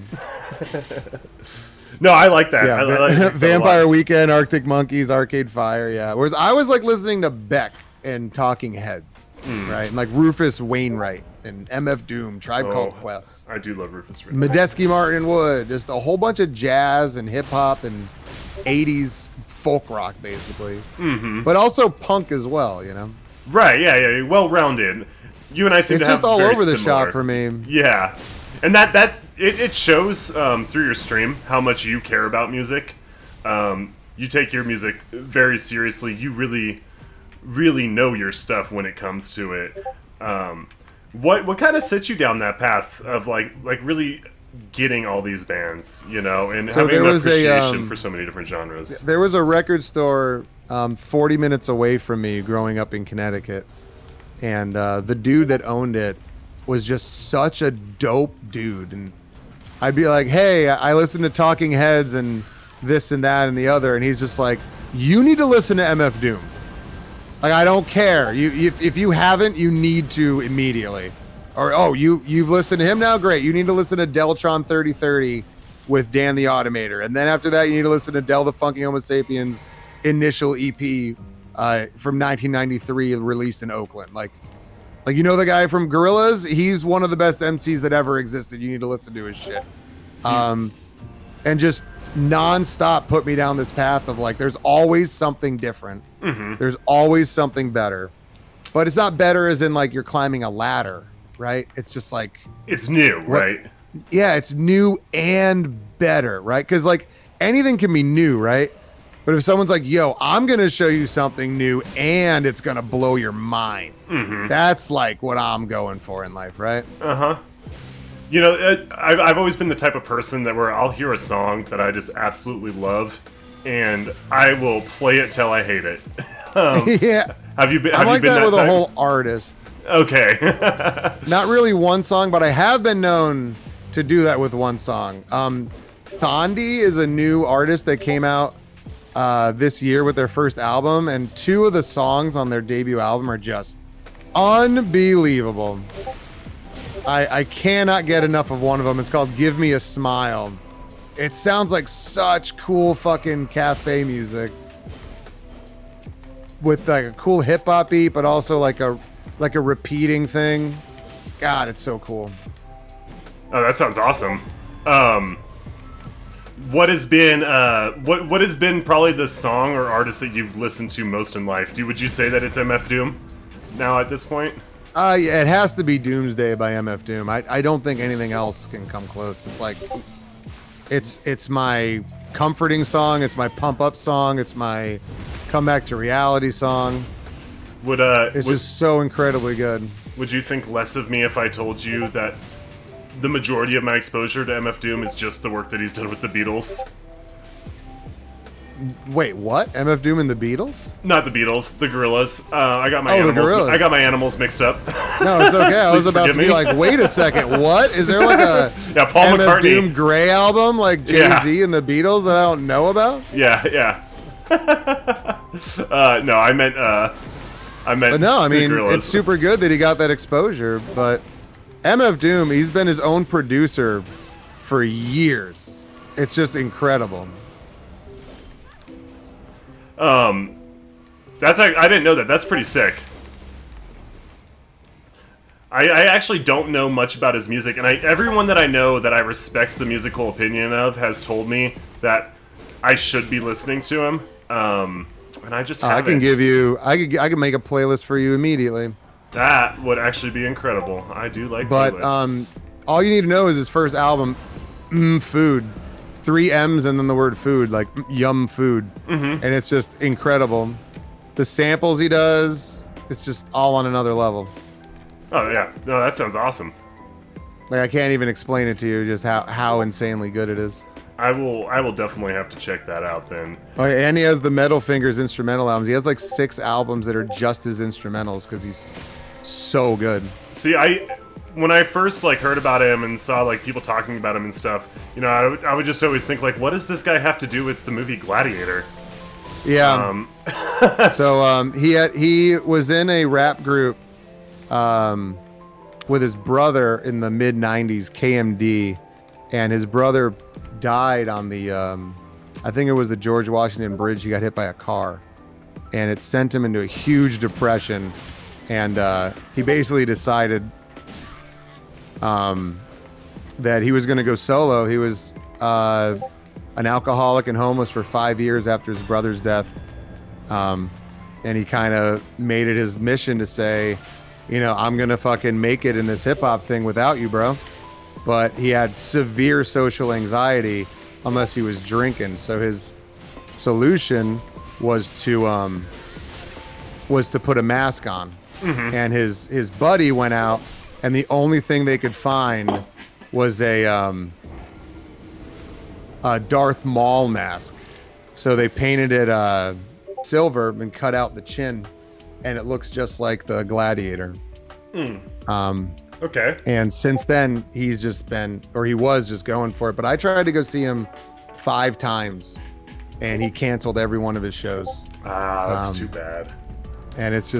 No, I like that. Yeah, I like that Vampire Weekend, Arctic Monkeys, Arcade Fire. Yeah, whereas I was like listening to Beck and Talking Heads, right, and like Rufus Wainwright and MF Doom, Tribe Called Quest. I do love Rufus Wainwright. Medeski, Martin and Wood, just a whole bunch of jazz and hip hop and 80s folk rock, basically. Mm-hmm. But also punk as well, Right? Yeah. Well-rounded. You and I seem it's to have just all very over the similar. shop for me. Yeah, and that it shows through your stream how much you care about music. You take your music very seriously. You really know your stuff when it comes to it. What kind of sets you down that path of like really getting all these bands, and So having there an was appreciation for so many different genres? There was a record store 40 minutes away from me growing up in Connecticut, and the dude that owned it was just such a dope dude. And I'd be like, hey, I listen to Talking Heads and this and that and the other, and he's just like, you need to listen to MF Doom. Like, I don't care. If you haven't, you need to immediately. Or, you've listened to him now? Great. You need to listen to Deltron 3030 with Dan the Automator. And then after that, you need to listen to Del the Funky Homo Sapiens initial EP from 1993 released in Oakland. Like the guy from Gorillaz? He's one of the best MCs that ever existed. You need to listen to his shit. And just nonstop put me down this path of like, there's always something different. Mm-hmm. There's always something better. But it's not better as in like you're climbing a ladder, right? It's just like... It's new, right? Yeah, it's new and better, right? Because like anything can be new, right? But if someone's like, yo, I'm going to show you something new and it's going to blow your mind. Mm-hmm. That's like what I'm going for in life, right? Uh-huh. I've always been the type of person that where I'll hear a song that I just absolutely love, and I will play it till I hate it. Yeah. Have you been? I'm like that with type? a whole artist. Okay. Not really one song, but I have been known to do that with one song. Thondi is a new artist that came out this year with their first album, and 2 of the songs on their debut album are just unbelievable. I cannot get enough of one of them. It's called Give Me a Smile. It sounds like such cool fucking cafe music with like a cool hip hop beat, but also like a repeating thing. God, it's so cool. Oh, that sounds awesome. What has been what has been probably the song or artist that you've listened to most in life? Would you say that it's MF Doom? now at this point? Yeah, it has to be Doomsday by MF Doom. I don't think anything else can come close. It's like, it's my comforting song. It's my pump up song. It's my come back to reality song. It's just so incredibly good. Would you think less of me if I told you that the majority of my exposure to MF Doom is just the work that he's done with the Beatles? Wait, what? MF Doom and the Beatles? Not the Beatles, the Gorillas. I got my the animals. Gorillas. I got my animals mixed up. No, it's okay. I was Please about to forgive be me. like, wait a second, what? Is there like a Yeah, Paul MF McCartney. Doom Grey album like Jay-Z and the Beatles that I don't know about? Yeah. No, I meant. But no, I the mean, Gorillas. it's super good that he got that exposure, but MF Doom, he's been his own producer for years. It's just incredible. I didn't know that. That's pretty sick. I actually don't know much about his music, and everyone that I know that I respect the musical opinion of has told me that I should be listening to him. And I just haven't. I can give you, I can make a playlist for you immediately. That would actually be incredible. I do like But playlists. all you need to know is his first album, Food. 3 M's and then the word food, like yum food. And it's just incredible. The samples he does, it's just all on another level. Oh yeah, no, that sounds awesome. Like I can't even explain it to you, just how insanely good it is. I will definitely have to check that out then. Oh, and he has the Metal Fingers instrumental albums. He has like 6 albums that are just his instrumentals because he's so good. See, when I first heard about him and saw people talking about him and stuff, I would just always think what does this guy have to do with the movie Gladiator? Yeah. So he was in a rap group with his brother in the mid '90s, KMD, and his brother died on the I think it was the George Washington Bridge. He got hit by a car, and it sent him into a huge depression. And he basically decided that he was going to go solo. He was an alcoholic and homeless for 5 years after his brother's death. And he kind of made it his mission to say, I'm going to fucking make it in this hip hop thing without you, bro. But he had severe social anxiety unless he was drinking. So his solution was to put a mask on. And his buddy went out, and the only thing they could find was a Darth Maul mask. So they painted it silver and cut out the chin, and it looks just like the Gladiator. Okay. And since then, he was just going for it. But I tried to go see him 5 times, and he canceled every one of his shows. That's too bad. And it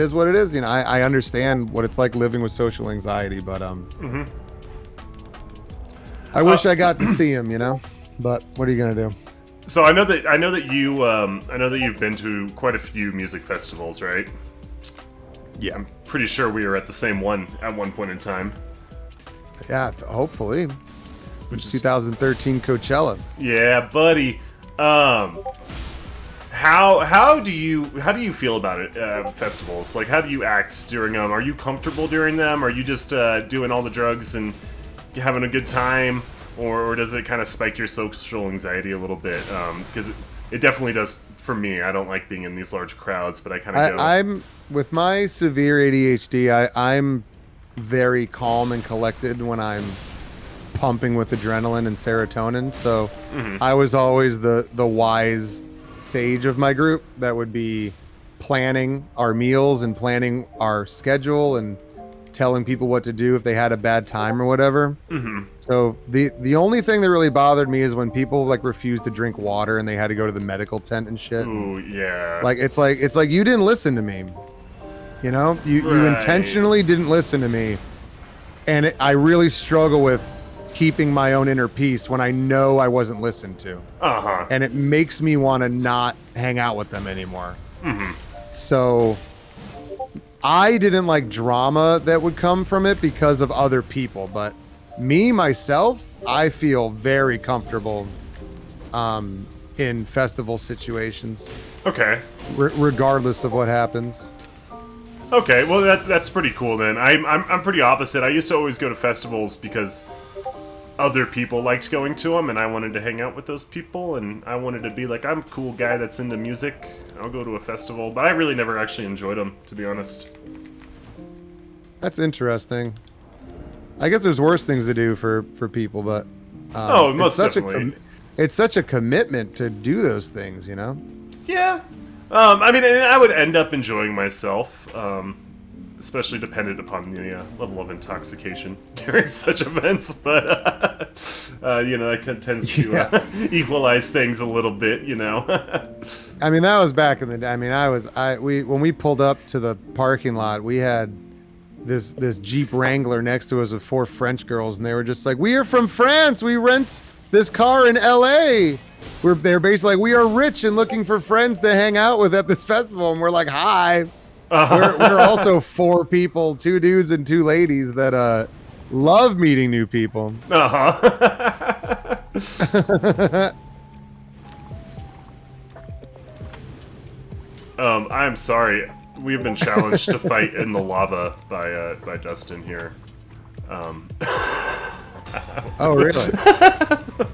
is what it is. I understand what it's like living with social anxiety, but I wish I got to see him, but what are you gonna do? So I know that you've been to quite a few music festivals, right? Yeah. I'm pretty sure we were at the same one at one point in time. Yeah, hopefully. Which is 2013 Coachella. Yeah, buddy. How do you feel about it? Festivals, how do you act during them? Are you comfortable during them? Are you just doing all the drugs and having a good time, or does it kind of spike your social anxiety a little bit? Because it definitely does for me. I don't like being in these large crowds, but I kind of go. I'm with my severe ADHD. I'm very calm and collected when I'm pumping with adrenaline and serotonin. So I was always the wise sage of my group that would be planning our meals and planning our schedule and telling people what to do if they had a bad time or whatever. So the only thing that really bothered me is when people refused to drink water and they had to go to the medical tent and shit. Ooh, yeah. It's like you didn't listen to me. You intentionally didn't listen to me, and I really struggle with keeping my own inner peace when I know I wasn't listened to. And it makes me want to not hang out with them anymore. So I didn't like drama that would come from it because of other people, but myself, I feel very comfortable in festival situations. Okay. Regardless of what happens. Okay, well that's pretty cool then. I'm pretty opposite. I used to always go to festivals because other people liked going to them, and I wanted to hang out with those people, and I wanted to be like, I'm a cool guy that's into music. I'll go to a festival, but I really never actually enjoyed them, to be honest. That's interesting. I guess there's worse things to do for people, but Most definitely. It's such a commitment to do those things, you know? Yeah. I mean, I would end up enjoying myself, especially dependent upon the level of intoxication during such events. But that tends to equalize things a little bit, you know. I mean, that was back in the day. I mean, when we pulled up to the parking lot, we had this Jeep Wrangler next to us with 4 French girls, and they were just like, "We are from France. We rent this car in L.A." They're basically like, "We are rich and looking for friends to hang out with at this festival," and we're like, "Hi." We're also 4 people, 2 dudes and 2 ladies that love meeting new people. I'm sorry. We've been challenged to fight in the lava by Dustin here. Oh, really?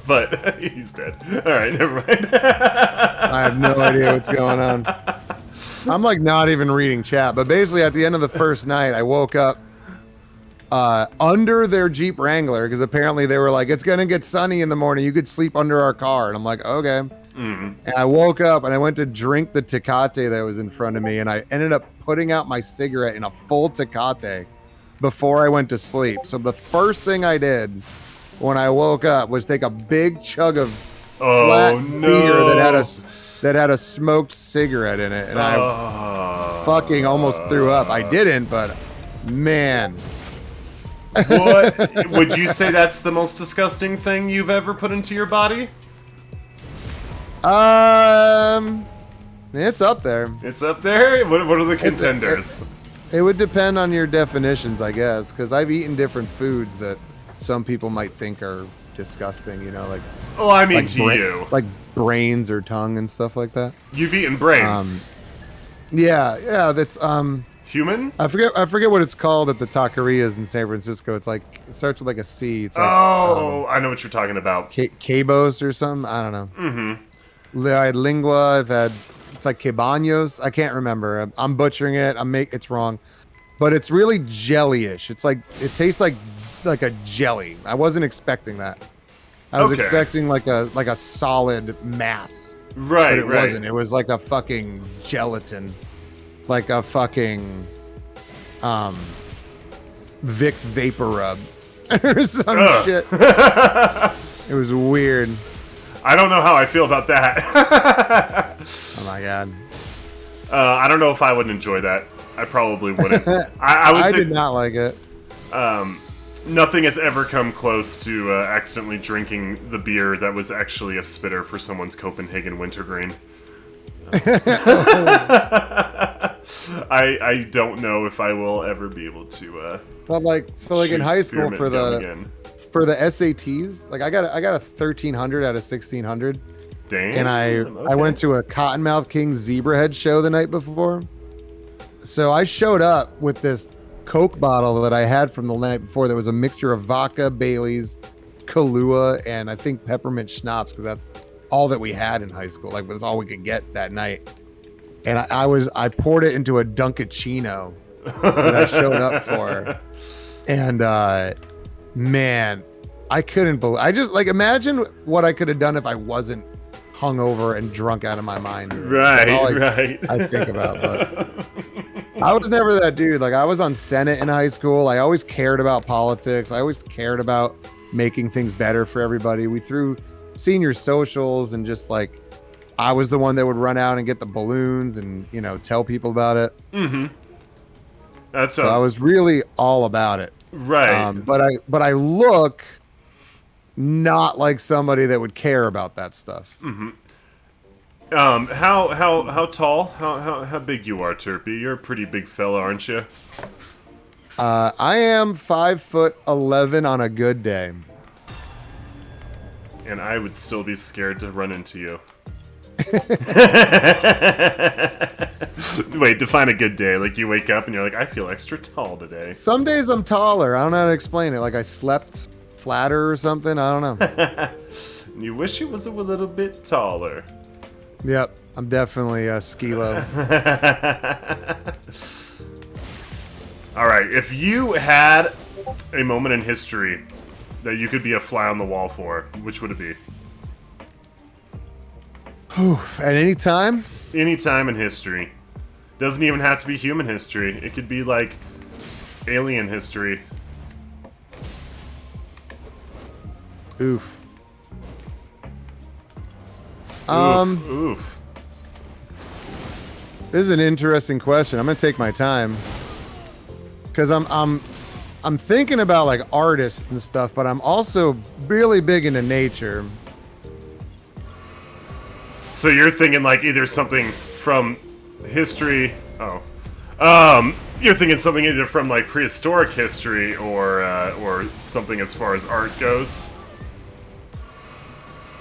But he's dead. All right, never mind. I have no idea what's going on. I'm like not even reading chat, but basically at the end of the first night, I woke up under their Jeep Wrangler because apparently they were like, "It's gonna get sunny in the morning. You could sleep under our car." And I'm like, "Okay." And I woke up and I went to drink the Tecate that was in front of me, and I ended up putting out my cigarette in a full Tecate before I went to sleep. So the first thing I did when I woke up was take a big chug of flat beer that had a smoked cigarette in it, and I fucking almost threw up. I didn't, but man. What would you say that's the most disgusting thing you've ever put into your body? It's up there. It's up there? What are the contenders? It would depend on your definitions, I guess, because I've eaten different foods that some people might think are disgusting, you know, like... Oh, I mean to you. Like brains or tongue and stuff like that. You've eaten brains? Yeah, that's... Human? I forget what it's called at the taquerias in San Francisco. It's like, it starts with like a C. It's like, I know what you're talking about. Cabos or something? I don't know. Mm-hmm. I had lingua, I've had... It's like cabaños. I can't remember. I'm butchering it. It's wrong, but it's really jellyish. It's like it tastes like a jelly. I wasn't expecting that. I was expecting like a solid mass. Right, but it wasn't. It was like a fucking gelatin, like a fucking Vicks Vapor Rub or some shit. It was weird. I don't know how I feel about that. Oh my god. I don't know if I would enjoy that. I probably wouldn't. I did not like it. Nothing has ever come close to accidentally drinking the beer that was actually a spitter for someone's Copenhagen wintergreen. I don't know if I will ever be able to. But like in high school for the SATs, like I got a 1300 out of 1600. Damn. And I went to a Cottonmouth King Zebra Head show the night before. So I showed up with this Coke bottle that I had from the night before that was a mixture of vodka, Bailey's, Kahlua, and I think peppermint schnapps, because that's all that we had in high school. Like, that's all we could get that night. And I poured it into a Dunkachino that I showed up for. And man, I couldn't believe. I just like imagine what I could have done if I wasn't hungover and drunk out of my mind. Right, I think about, but I was never that dude. Like, I was on Senate in high school. I always cared about politics. I always cared about making things better for everybody. We threw senior socials, and just like I was the one that would run out and get the balloons and, you know, tell people about it. Mm-hmm. So I was really all about it. Right. But I look not like somebody that would care about that stuff. Mm-hmm. How tall? How big you are, Terpy? You're a pretty big fella, aren't you? I am 5'11" on a good day. And I would still be scared to run into you. Wait, define a good day. Like you wake up and you're like, I feel extra tall today. Some days I'm taller. I don't know how to explain it. Like I slept flatter or something. I don't know. You wish it was a little bit taller. Yep, I'm definitely a skilo. All right, if you had a moment in history that you could be a fly on the wall for, which would it be? At any time? Any time in history. Doesn't even have to be human history. It could be like alien history. Oof. Oof. This is an interesting question. I'm gonna take my time because I'm thinking about like artists and stuff, but I'm also really big into nature. So you're thinking like either something from history. You're thinking something either from like prehistoric history or something as far as art goes.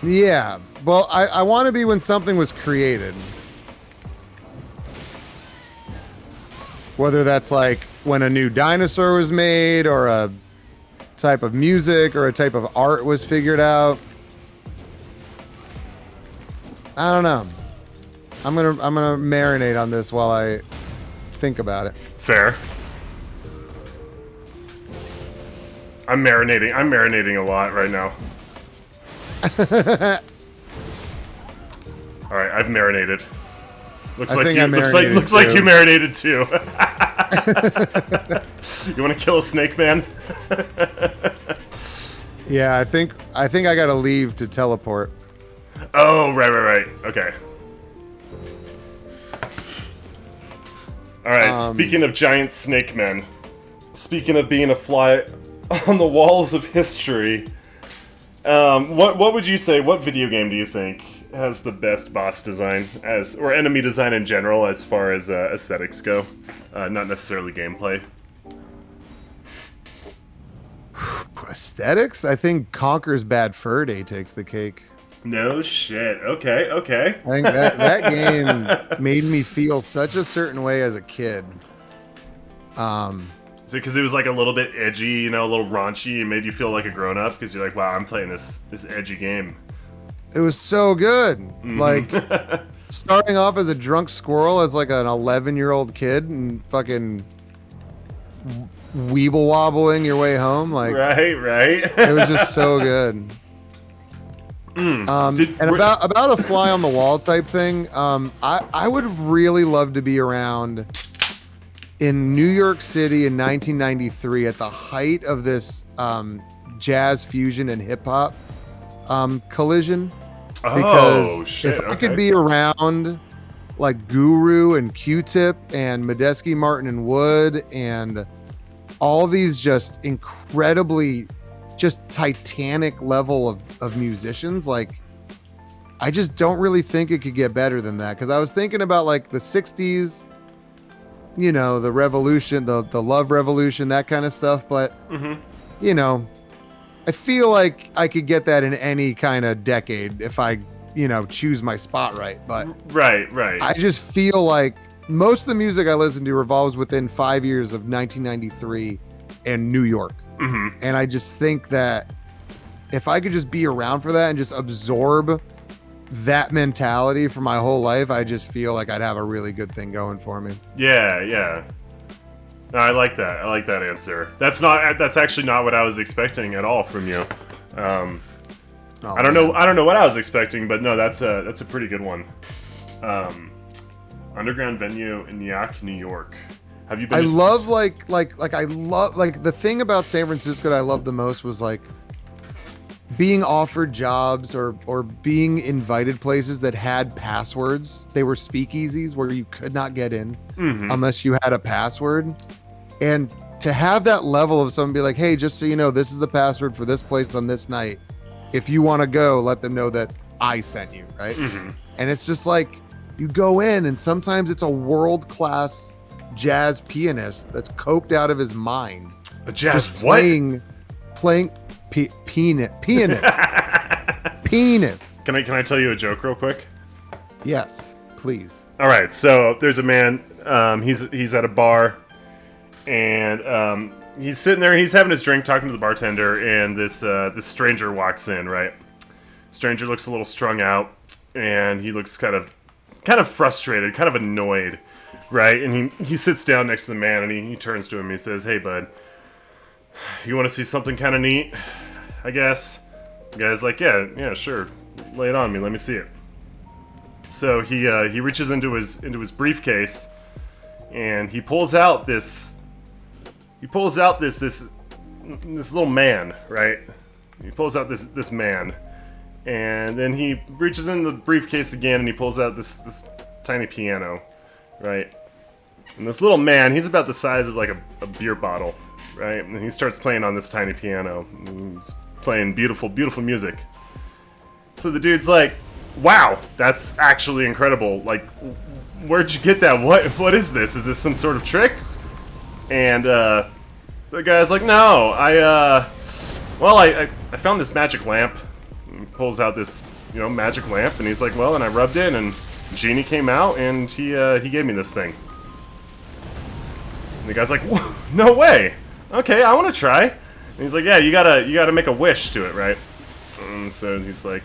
Yeah. Well, I want to be when something was created. Whether that's like when a new dinosaur was made or a type of music or a type of art was figured out. I don't know. I'm gonna marinate on this while I think about it. Fair. I'm marinating a lot right now. All right, I've marinated. Looks like you marinated too. You want to kill a snake man? Yeah, I think I gotta leave to teleport. Oh, right. Okay. All right. Speaking of giant snake men, speaking of being a fly on the walls of history, what would you say? What video game do you think has the best boss design or enemy design in general as far as aesthetics go? Not necessarily gameplay. Aesthetics? I think Conker's Bad Fur Day takes the cake. No shit. Okay. I think that game made me feel such a certain way as a kid. Is it because it was like a little bit edgy, a little raunchy, and made you feel like a grown up? Because you're like, wow, I'm playing this edgy game. It was so good. Mm-hmm. Like starting off as a drunk squirrel as like an 11-year-old kid and fucking weeble wobbling your way home. Like right. It was just so good. About a fly on the wall type thing, I would really love to be around in New York City in 1993 at the height of this jazz fusion and hip hop collision. Because if I could be around like Guru and Q-Tip and Medeski, Martin and Wood and all these just incredibly just titanic level of musicians, like I just don't really think it could get better than that. Because I was thinking about like the 60s, the revolution, the love revolution, that kind of stuff, but I feel like I could get that in any kind of decade if I choose my spot right. But right I just feel like most of the music I listen to revolves within 5 years of 1993 and New York. Mm-hmm. And I just think that if I could just be around for that and just absorb that mentality for my whole life, I just feel like I'd have a really good thing going for me. Yeah. No, I like that. I like that answer. That's actually not what I was expecting at all from you. I don't know what I was expecting, but no, that's a pretty good one. Underground venue in Nyack, New York. Have you been? I love the thing about San Francisco that I loved the most was like being offered jobs or being invited places that had passwords. They were speakeasies where you could not get in unless you had a password. And to have that level of someone be like, hey, just so you know, this is the password for this place on this night. If you want to go, let them know that I sent you, right? Mm-hmm. And it's just like you go in and sometimes it's a world-class jazz pianist that's coked out of his mind. A jazz just what? Playing penis. Can I tell you a joke real quick? Yes, please. All right, so there's a man. He's at a bar, and he's sitting there. He's having his drink, talking to the bartender, and this stranger walks in. Right, stranger looks a little strung out, and he looks kind of frustrated, kind of annoyed. Right, and he sits down next to the man, and he turns to him. And he says, "Hey, bud, you want to see something kind of neat? I guess." The guy's like, "Yeah, sure. Lay it on me. Let me see it." So he reaches into his briefcase, and he pulls out this little man, right? He pulls out this man, and then he reaches in the briefcase again, and he pulls out this tiny piano, right? And this little man, he's about the size of like a beer bottle, right? And he starts playing on this tiny piano. And he's playing beautiful, beautiful music. So the dude's like, "Wow, that's actually incredible. Like, where'd you get that? What is this? Is this some sort of trick?" And the guy's like, "No, I found this magic lamp." And he pulls out this, magic lamp, and he's like, "Well, and I rubbed it, and Genie came out, and he gave me this thing." And the guy's like, "Whoa, no way. Okay, I want to try." And he's like, "Yeah, you gotta make a wish to it, right?" And so he's like,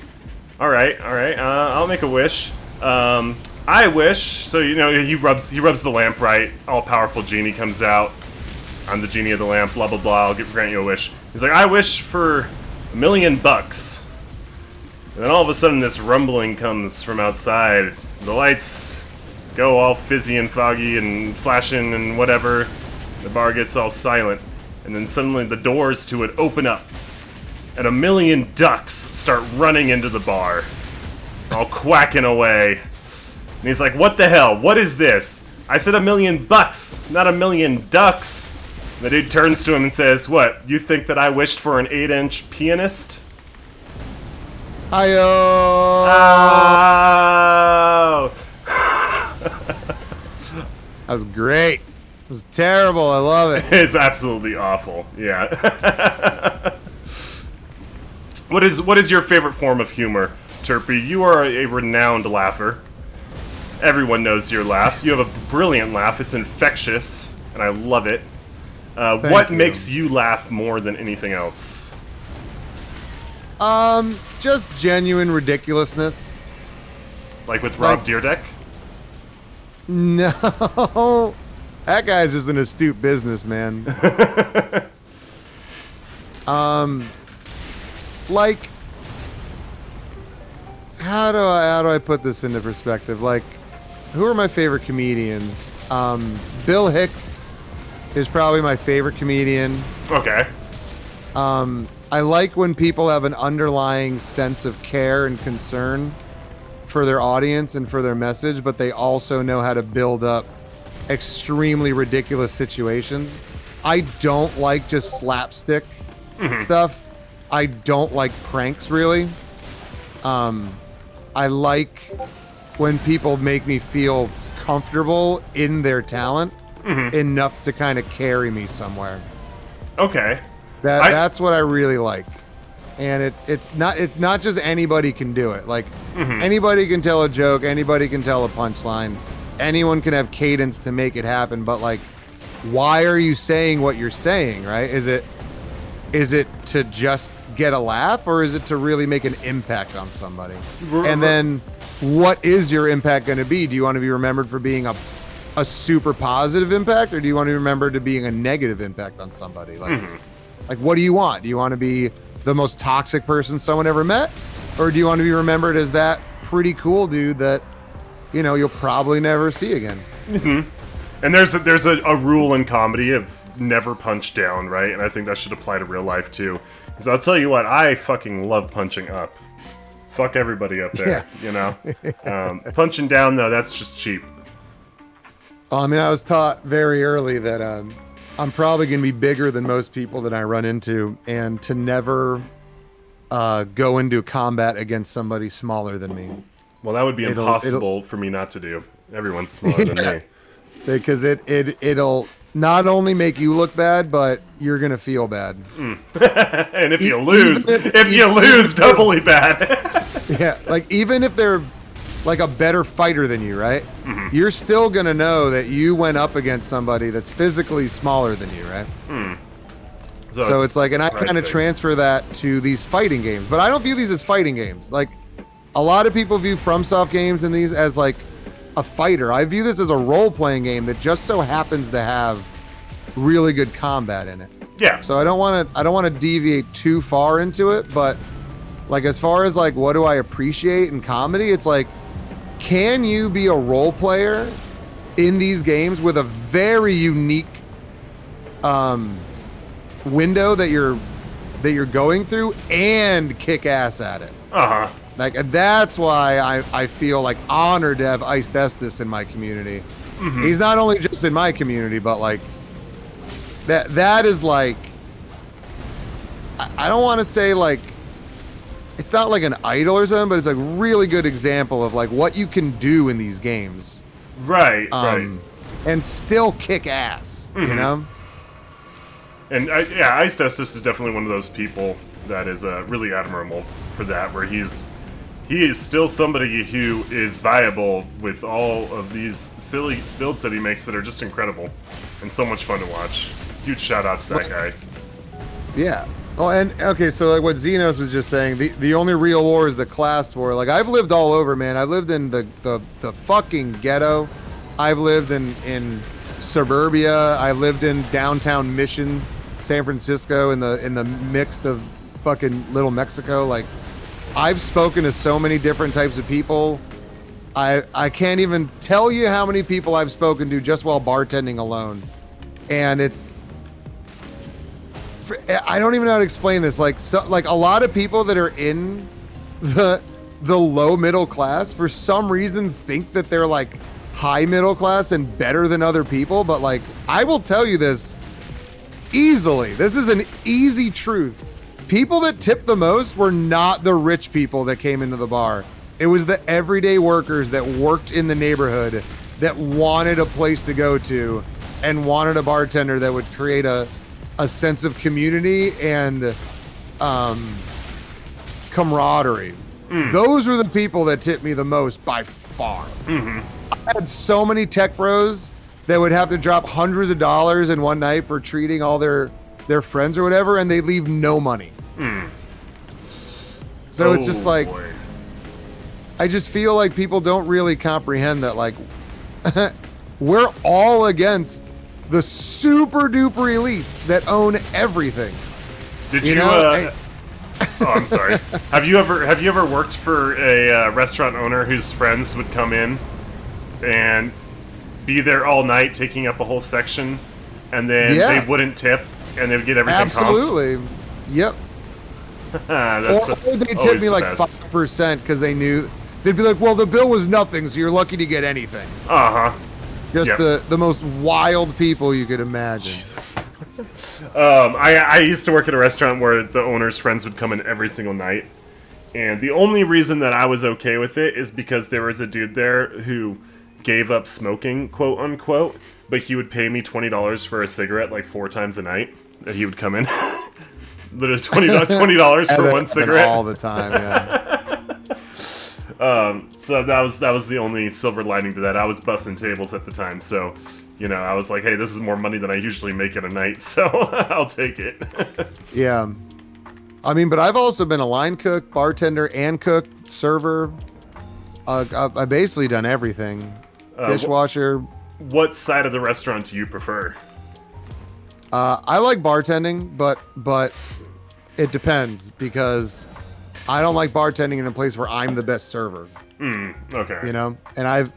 All right. I'll make a wish. I wish. So he rubs the lamp, right? All powerful genie comes out. I'm the genie of the lamp. Blah blah blah. I'll grant you a wish. He's like, "I wish for $1 million." And then all of a sudden, this rumbling comes from outside. The lights go all fizzy and foggy and flashing and whatever. The bar gets all silent, and then suddenly the doors to it open up. And 1 million ducks start running into the bar, all quacking away. And he's like, "What the hell? What is this? I said $1 million, not 1 million ducks." And the dude turns to him and says, "What, you think that I wished for an 8-inch pianist?" Hi-yo! Oh! That was great. It was terrible. I love it. It's absolutely awful. Yeah. What is your favorite form of humor, Terpy? You are a renowned laugher. Everyone knows your laugh. You have a brilliant laugh. It's infectious, and I love it. What makes you laugh more than anything else? Just genuine ridiculousness. Like with Rob Dyrdek? No. That guy's just an astute businessman. Like, how do I put this into perspective? Like, who are my favorite comedians? Bill Hicks is probably my favorite comedian. Okay. I like when people have an underlying sense of care and concern for their audience and for their message, but they also know how to build up extremely ridiculous situations. I don't like just slapstick stuff. I don't like pranks, really. I like when people make me feel comfortable in their talent enough to kind of carry me somewhere. Okay. That's what I really like. And it's not just anybody can do it. Like, anybody can tell a joke, anybody can tell a punchline, anyone can have cadence to make it happen, but like, why are you saying what you're saying, right? Is it to just get a laugh, or is it to really make an impact on somebody? And then what is your impact going to be? Do you want to be remembered for being a super positive impact, or do you want to be remembered to being a negative impact on somebody? Like, what do you want? Do you want to be the most toxic person someone ever met, or do you want to be remembered as that pretty cool dude that you'll probably never see again? And there's a rule in comedy of never punch down, right? And I think that should apply to real life too. Because I'll tell you what, I fucking love punching up. Fuck everybody up there, Punching down, though, that's just cheap. I mean, I was taught very early that I'm probably going to be bigger than most people that I run into, and to never go into combat against somebody smaller than me. Well, that would be impossible for me not to do. Everyone's smaller than me. Because it'll not only make you look bad, but you're gonna feel bad. And if you lose, doubly bad. Yeah, like even if they're like a better fighter than you, right? You're still gonna know that you went up against somebody that's physically smaller than you, right? So it's like, and I kind of transfer that to these fighting games, but I don't view these as fighting games. Like, a lot of people view FromSoft games and these as like a fighter. I view this as a role-playing game that just so happens to have really good combat in it. Yeah. So I don't want to deviate too far into it, but like, as far as like what do I appreciate in comedy, it's like, can you be a role player in these games with a very unique window that you're going through and kick ass at it? Like, that's why I feel like honored to have Iced Estes in my community. He's not only just in my community, but like that is like, I don't want to say like, it's not like an idol or something, but it's a really good example of like what you can do in these games. Right. And still kick ass, you know? And Iced Estes is definitely one of those people that is really admirable for that, where he is still somebody who is viable with all of these silly builds that he makes that are just incredible and so much fun to watch. Huge shout out to that guy. Yeah. Oh, and okay, so like what Xenos was just saying, the only real war is the class war. Like, I've lived all over, man. I've lived in the fucking ghetto. I've lived in suburbia. I've lived in downtown Mission, San Francisco, in the mixed of fucking Little Mexico. Like, I've spoken to so many different types of people. I can't even tell you how many people I've spoken to just while bartending alone. And I don't even know how to explain this. Like, like a lot of people that are in the low middle class, for some reason, think that they're like high middle class and better than other people. But like, I will tell you this easily. This is an easy truth. People that tipped the most were not the rich people that came into the bar. It was the everyday workers that worked in the neighborhood that wanted a place to go to and wanted a bartender that would create a sense of community and camaraderie. Those were the people that tipped me the most by far. I had so many tech bros that would have to drop hundreds of dollars in one night for treating all their friends or whatever, and they leave no money. So it's just like, boy. I just feel like people don't really comprehend that, like, we're all against the super duper elites that own everything. Did you know? Oh, I'm sorry. Have you ever worked for a restaurant owner whose friends would come in and be there all night, taking up a whole section, and then they wouldn't tip, and they would get everything absolutely comped? Yep. Or they tip me like 5% because they knew they'd be like, well, the bill was nothing, so you're lucky to get anything. Just the most wild people you could imagine. Jesus. I used to work at a restaurant where the owner's friends would come in every single night, and the only reason that I was okay with it is because there was a dude there who gave up smoking, quote unquote, but he would pay me $20 for a cigarette like 4 times a night that he would come in. Literally $20 for one cigarette all the time. So that was the only silver lining to that. I was bussing tables at the time, so you know, I was like, hey, this is more money than I usually make in a night, so I'll take it. Yeah. I mean, but I've also been a line cook, bartender, and cook, server. I've basically done everything. Dishwasher. What side of the restaurant do you prefer? I like bartending, but it depends, because I don't like bartending in a place where I'm the best server. Okay. You know, and I've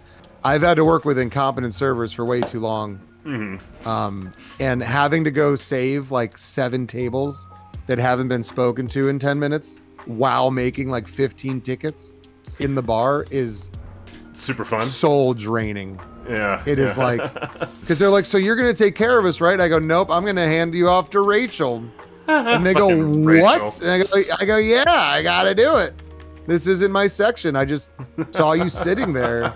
had to work with incompetent servers for way too long. And having to go save like 7 tables that haven't been spoken to in 10 minutes while making like 15 tickets in the bar is super fun, soul draining. Yeah, it is like, because they're like, so you're gonna take care of us, right? I go, nope, I'm gonna hand you off to Rachel. And they go, what? And I go, yeah, I gotta do it. This isn't my section. I just saw you sitting there.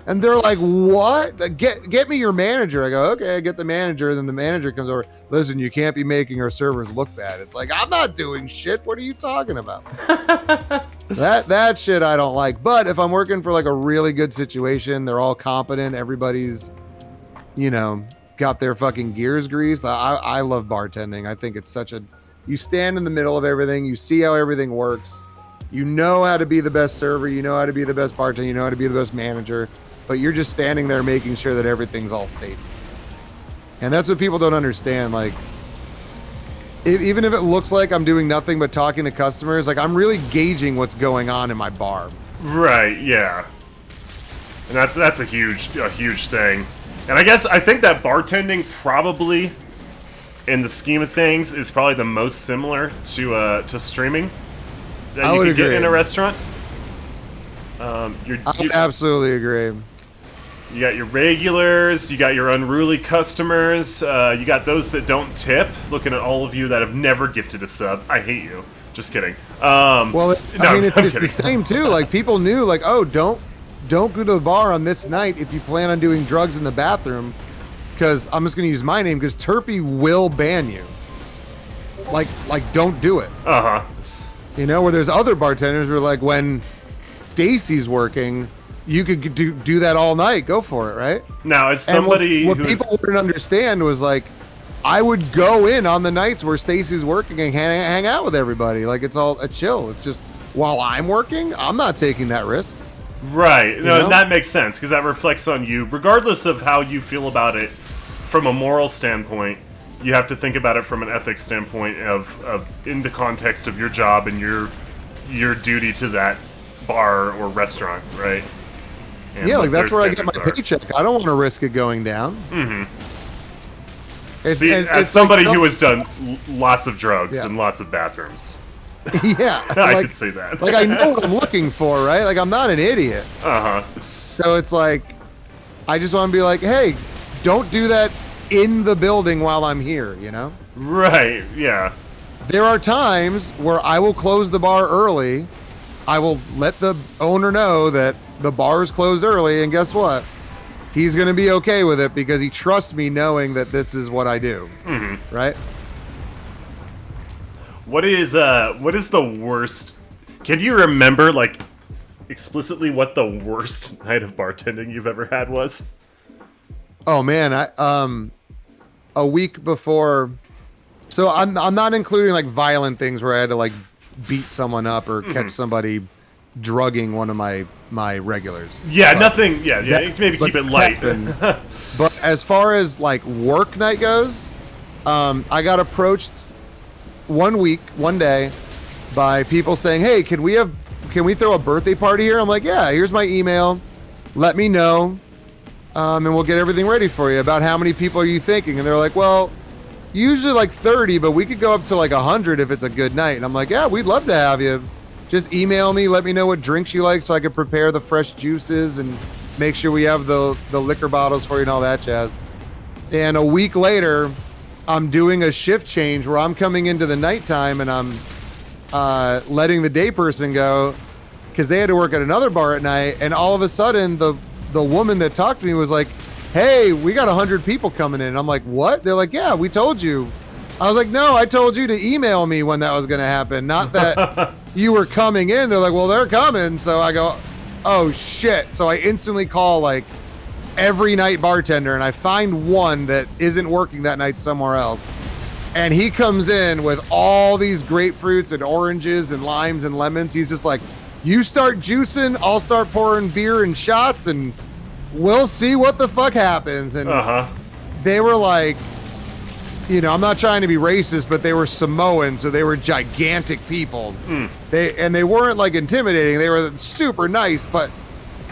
And they're like, what? Get me your manager. I go, okay, I get the manager. And then the manager comes over. Listen, you can't be making our servers look bad. It's like, I'm not doing shit. What are you talking about? That shit I don't like. But if I'm working for like a really good situation, they're all competent, everybody's, got their fucking gears greased. I love bartending. I think it's such a, you stand in the middle of everything, you see how everything works, you know how to be the best server, you know how to be the best bartender, you know how to be the best manager, but you're just standing there making sure that everything's all safe. And that's what people don't understand. Like, even if it looks like I'm doing nothing but talking to customers, like I'm really gauging what's going on in my bar. Right, yeah. And that's a huge thing. And I think that bartending probably, in the scheme of things, is probably the most similar to streaming that you can get in a restaurant. I would absolutely agree. You got your regulars, you got your unruly customers, you got those that don't tip. Looking at all of you that have never gifted a sub, I hate you. Just kidding. Well, it's the same too. Like people knew, like, oh, don't go to the bar on this night if you plan on doing drugs in the bathroom, because I'm just gonna use my name, because Terpy will ban you. Like don't do it. Where there's other bartenders who are like, when Stacy's working, you could do that all night. Go for it, right? Now, as somebody what people wouldn't understand was, like, I would go in on the nights where Stacy's working and hang out with everybody. Like, it's all a chill. It's just, while I'm working, I'm not taking that risk. Right. No, that makes sense, because that reflects on you. Regardless of how you feel about it from a moral standpoint, you have to think about it from an ethics standpoint of in the context of your job and your duty to that bar or restaurant, right? And yeah, like that's where I get my paycheck. I don't want to risk it going down. See, as somebody who has done lots of drugs and lots of bathrooms, yeah, I could say that. Like, I know what I'm looking for, right? Like, I'm not an idiot. So it's like, I just want to be like, hey, don't do that in the building while I'm here, Right, yeah. There are times where I will close the bar early. I will let the owner know that the bar is closed early, and guess what? He's going to be okay with it because he trusts me knowing that this is what I do. Right? What is the worst? Can you remember, like, explicitly what the worst night of bartending you've ever had was? Oh man, a week before. So I'm not including like violent things where I had to like beat someone up or catch somebody drugging one of my regulars. Yeah, but nothing. Yeah. Maybe keep it light. But as far as like work night goes, I got approached one day by people saying, "Hey, can we throw a birthday party here?" I'm like, "Yeah, here's my email. Let me know, and we'll get everything ready for you. About how many people are you thinking?" And they're like, "Well, usually like 30, but we could go up to like 100 if it's a good night." And I'm like, "Yeah, we'd love to have you. Just email me, let me know what drinks you like so I can prepare the fresh juices and make sure we have the liquor bottles for you and all that jazz." And a week later, I'm doing a shift change where I'm coming into the nighttime and I'm letting the day person go because they had to work at another bar at night. And all of a sudden, the woman that talked to me was like, "Hey, we got 100 people coming in." And I'm like, "What?" They're like, "Yeah, we told you." I was like, "No, I told you to email me when that was going to happen, not that you were coming in." They're like, "Well, they're coming." So I go, "Oh shit." So I instantly call like every night bartender and I find one that isn't working that night somewhere else. And he comes in with all these grapefruits and oranges and limes and lemons. He's just like, "You start juicing, I'll start pouring beer and shots and we'll see what the fuck happens." And they were like, I'm not trying to be racist, but they were Samoan, so they were gigantic people. They weren't like intimidating. They were super nice, but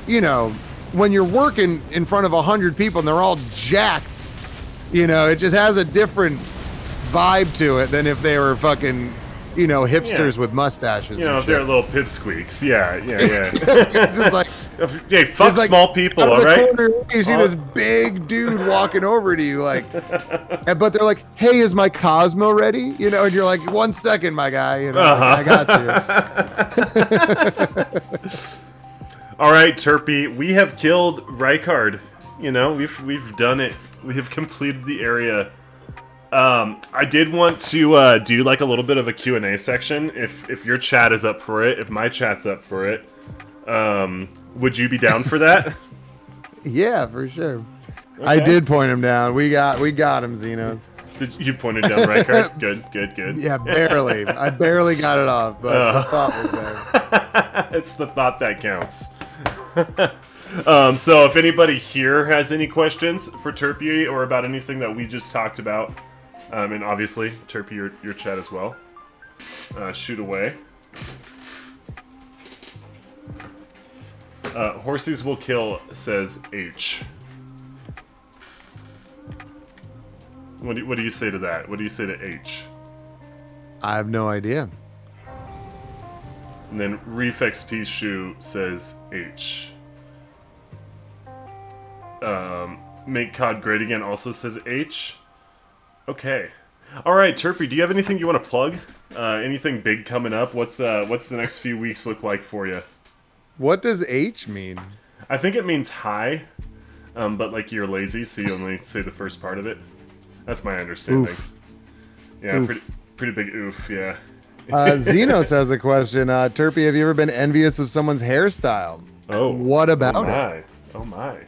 when you're working in front of 100 people and they're all jacked, it just has a different vibe to it than if they were fucking, hipsters with mustaches. If they're little pipsqueaks. Yeah. It's just like, hey, fuck like, small people, all right? You see this big dude walking over to you, like, but they're like, "Hey, is my Cosmo ready?" And you're like, "1 second, my guy." Like, "I got you." All right, Terpy, we have killed Rykard. We've done it. We have completed the area. I did want to do like a little bit of a Q&A section. If your chat is up for it, if my chat's up for it, would you be down for that? Yeah, for sure. Okay. I did point him down. We got him, Xenos. Did you pointed down right card? Good. Yeah, barely. I barely got it off, but the thought was there. It's the thought that counts. So if anybody here has any questions for Terpy or about anything that we just talked about, and obviously Terpy, your chat as well, shoot away. Horses will kill, says H. What do you say to that? What do you say to H? I have no idea. And then Reflex P Shoe says H. Make COD great again also says H. Okay. Alright, Terpy, do you have anything you want to plug? Anything big coming up? What's the next few weeks look like for you? What does H mean? I think it means hi, but like you're lazy, so you only say the first part of it. That's my understanding. Oof. Yeah, Oof. pretty big oof, yeah. Xenos has a question. Terpy, have you ever been envious of someone's hairstyle? Oh. What about it? Oh my.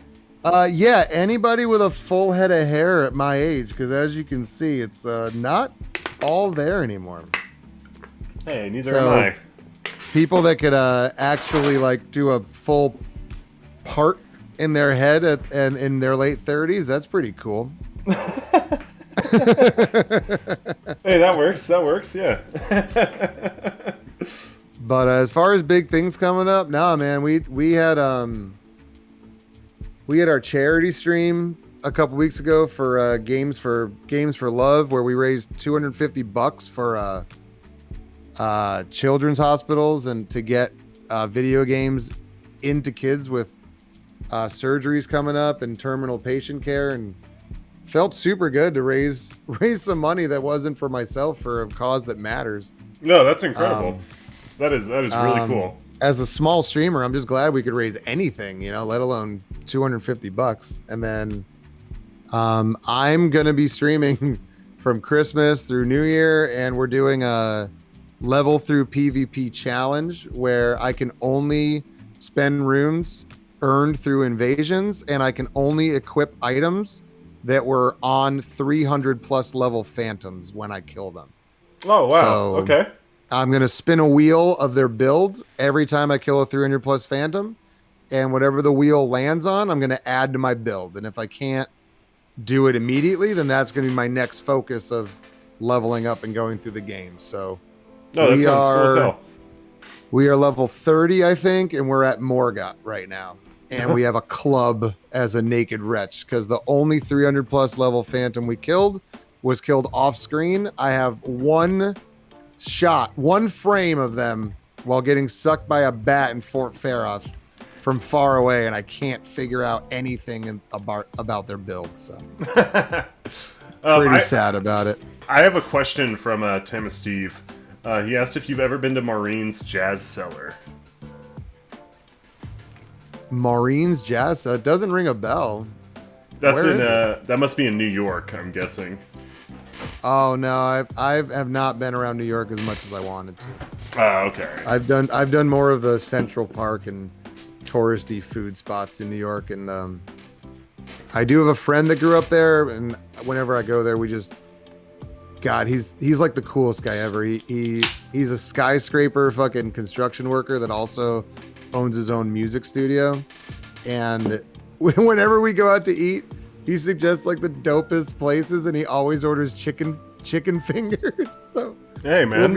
Yeah, anybody with a full head of hair at my age, because as you can see, it's not all there anymore. Hey, neither am I. People that could actually like do a full part in their head and in their late 30s, that's pretty cool. Hey, that works, yeah. But as far as big things coming up, nah, man, we had our charity stream a couple weeks ago for Games for Love, where we raised $250 for children's hospitals and to get video games into kids with surgeries coming up and terminal patient care, and felt super good to raise some money that wasn't for myself for a cause that matters. No, that's incredible. That is really cool. As a small streamer, I'm just glad we could raise anything, let alone $250. And then I'm gonna be streaming from Christmas through New Year, and we're doing a level through PvP challenge where I can only spend runes earned through invasions, and I can only equip items that were on 300 plus level phantoms when I kill them. Oh, wow. So okay. I'm going to spin a wheel of their build every time I kill a 300 plus phantom, and whatever the wheel lands on, I'm going to add to my build. And if I can't do it immediately, then that's going to be my next focus of leveling up and going through the game. So no, that sounds cool as hell. We are level 30, I think, and we're at Morgoth right now. And we have a club as a naked wretch, because the only 300 plus level phantom we killed was killed off screen. I have one frame of them while getting sucked by a bat in Fort Faroth from far away, and I can't figure out anything about their build. So pretty sad about it. I have a question from Tim Steve. He asked if you've ever been to Maureen's Jazz Cellar. Maureen's Jazz? That doesn't ring a bell. That's that must be in New York, I'm guessing. Oh no, I have not been around New York as much as I wanted to. Oh, okay. I've done more of the Central Park and touristy food spots in New York, and I do have a friend that grew up there, and whenever I go there, he's like the coolest guy ever. He's a skyscraper fucking construction worker that also owns his own music studio, and whenever we go out to eat, he suggests like the dopest places, and he always orders chicken fingers. So hey man,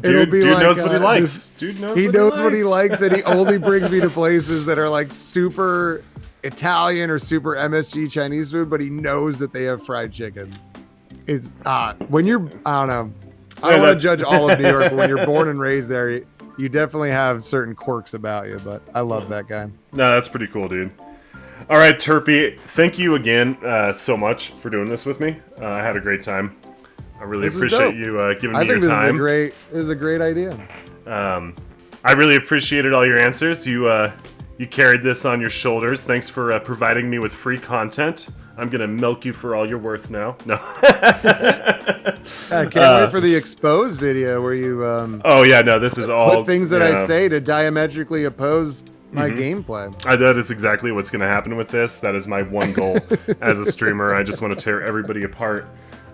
dude knows what he likes. Dude knows what he likes, and he only brings me to places that are like super Italian or super MSG Chinese food, but he knows that they have fried chicken. It's when you're I don't know. I don't want to judge all of New York, but when you're born and raised there, you definitely have certain quirks about you, but I love that guy. No, that's pretty cool, dude. All right, Terpy, thank you again so much for doing this with me. I had a great time. I really appreciate you giving me your time. This is a great idea. I really appreciated all your answers. You carried this on your shoulders. Thanks for providing me with free content I'm gonna milk you for all you're worth now. No. I can't wait for the exposed video where you Oh yeah, no, this is all put things that I say to diametrically oppose my gameplay. That is exactly what's going to happen with this. That is my one goal as a streamer. I just want to tear everybody apart.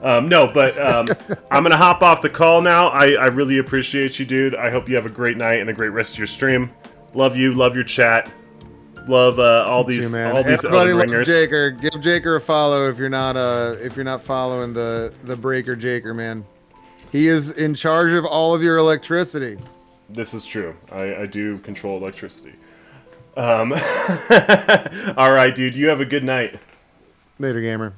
No, but I'm going to hop off the call now. I really appreciate you, dude. I hope you have a great night and a great rest of your stream. Love you. Love your chat. Love all these Everybody love ringers. Jaker. Give Jaker a follow if you're not following the Breaker Jaker, man. He is in charge of all of your electricity. This is true. I do control electricity. All right, dude. You have a good night. Later, gamer.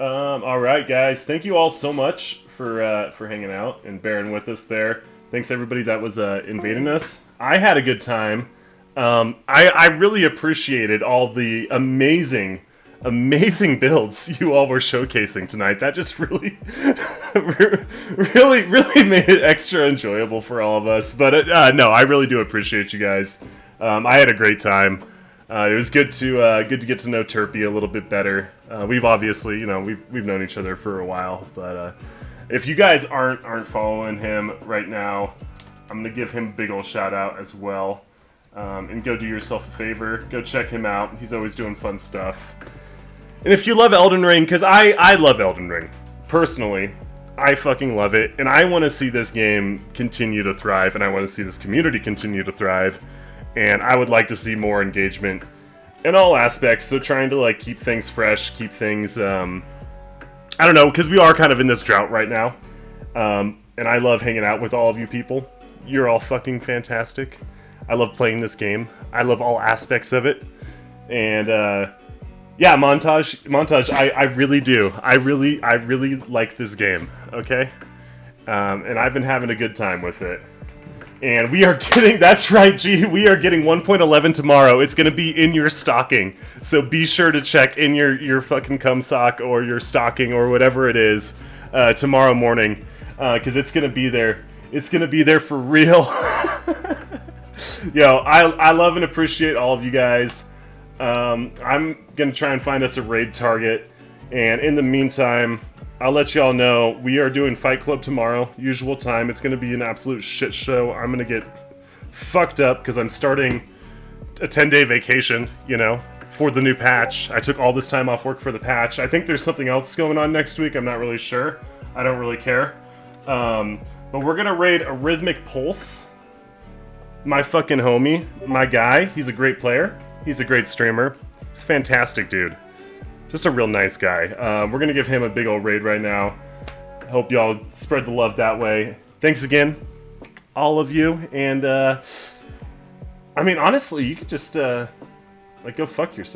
All right, guys. Thank you all so much for hanging out and bearing with us there. Thanks everybody that was invading us. I had a good time. I really appreciated all the amazing builds you all were showcasing tonight. That just really, really made it extra enjoyable for all of us. But no, I really do appreciate you guys. I had a great time. It was good to get to know Terpy a little bit better. We've obviously, we've known each other for a while, but if you guys aren't following him right now, I'm gonna give him a big old shout out as well. And go do yourself a favor. Go check him out. He's always doing fun stuff. And if you love Elden Ring, because I love Elden Ring. Personally, I fucking love it. And I want to see this game continue to thrive. And I want to see this community continue to thrive. And I would like to see more engagement in all aspects. So trying to keep things fresh, keep things... I don't know, because we are kind of in this drought right now. And I love hanging out with all of you people. You're all fucking fantastic. I love playing this game. I love all aspects of it. And, yeah, Montage, I really do. I really like this game, okay? And I've been having a good time with it. And we are getting, that's right, G, we are getting 1.11 tomorrow. It's going to be in your stocking. So be sure to check in your fucking cum sock or your stocking or whatever it is tomorrow morning. Because it's going to be there. It's going to be there for real. Yo, I love and appreciate all of you guys. I'm going to try and find us a raid target. And in the meantime, I'll let y'all know we are doing Fight Club tomorrow, usual time. It's going to be an absolute shit show. I'm going to get fucked up because I'm starting a 10-day vacation, for the new patch. I took all this time off work for the patch. I think there's something else going on next week. I'm not really sure. I don't really care. But we're going to raid a Rhythmic Pulse. My fucking homie, my guy. He's a great player. He's a great streamer. He's a fantastic dude. Just a real nice guy. We're going to give him a big old raid right now. Hope y'all spread the love that way. Thanks again, all of you. And, I mean, honestly, you could just, go fuck yourself.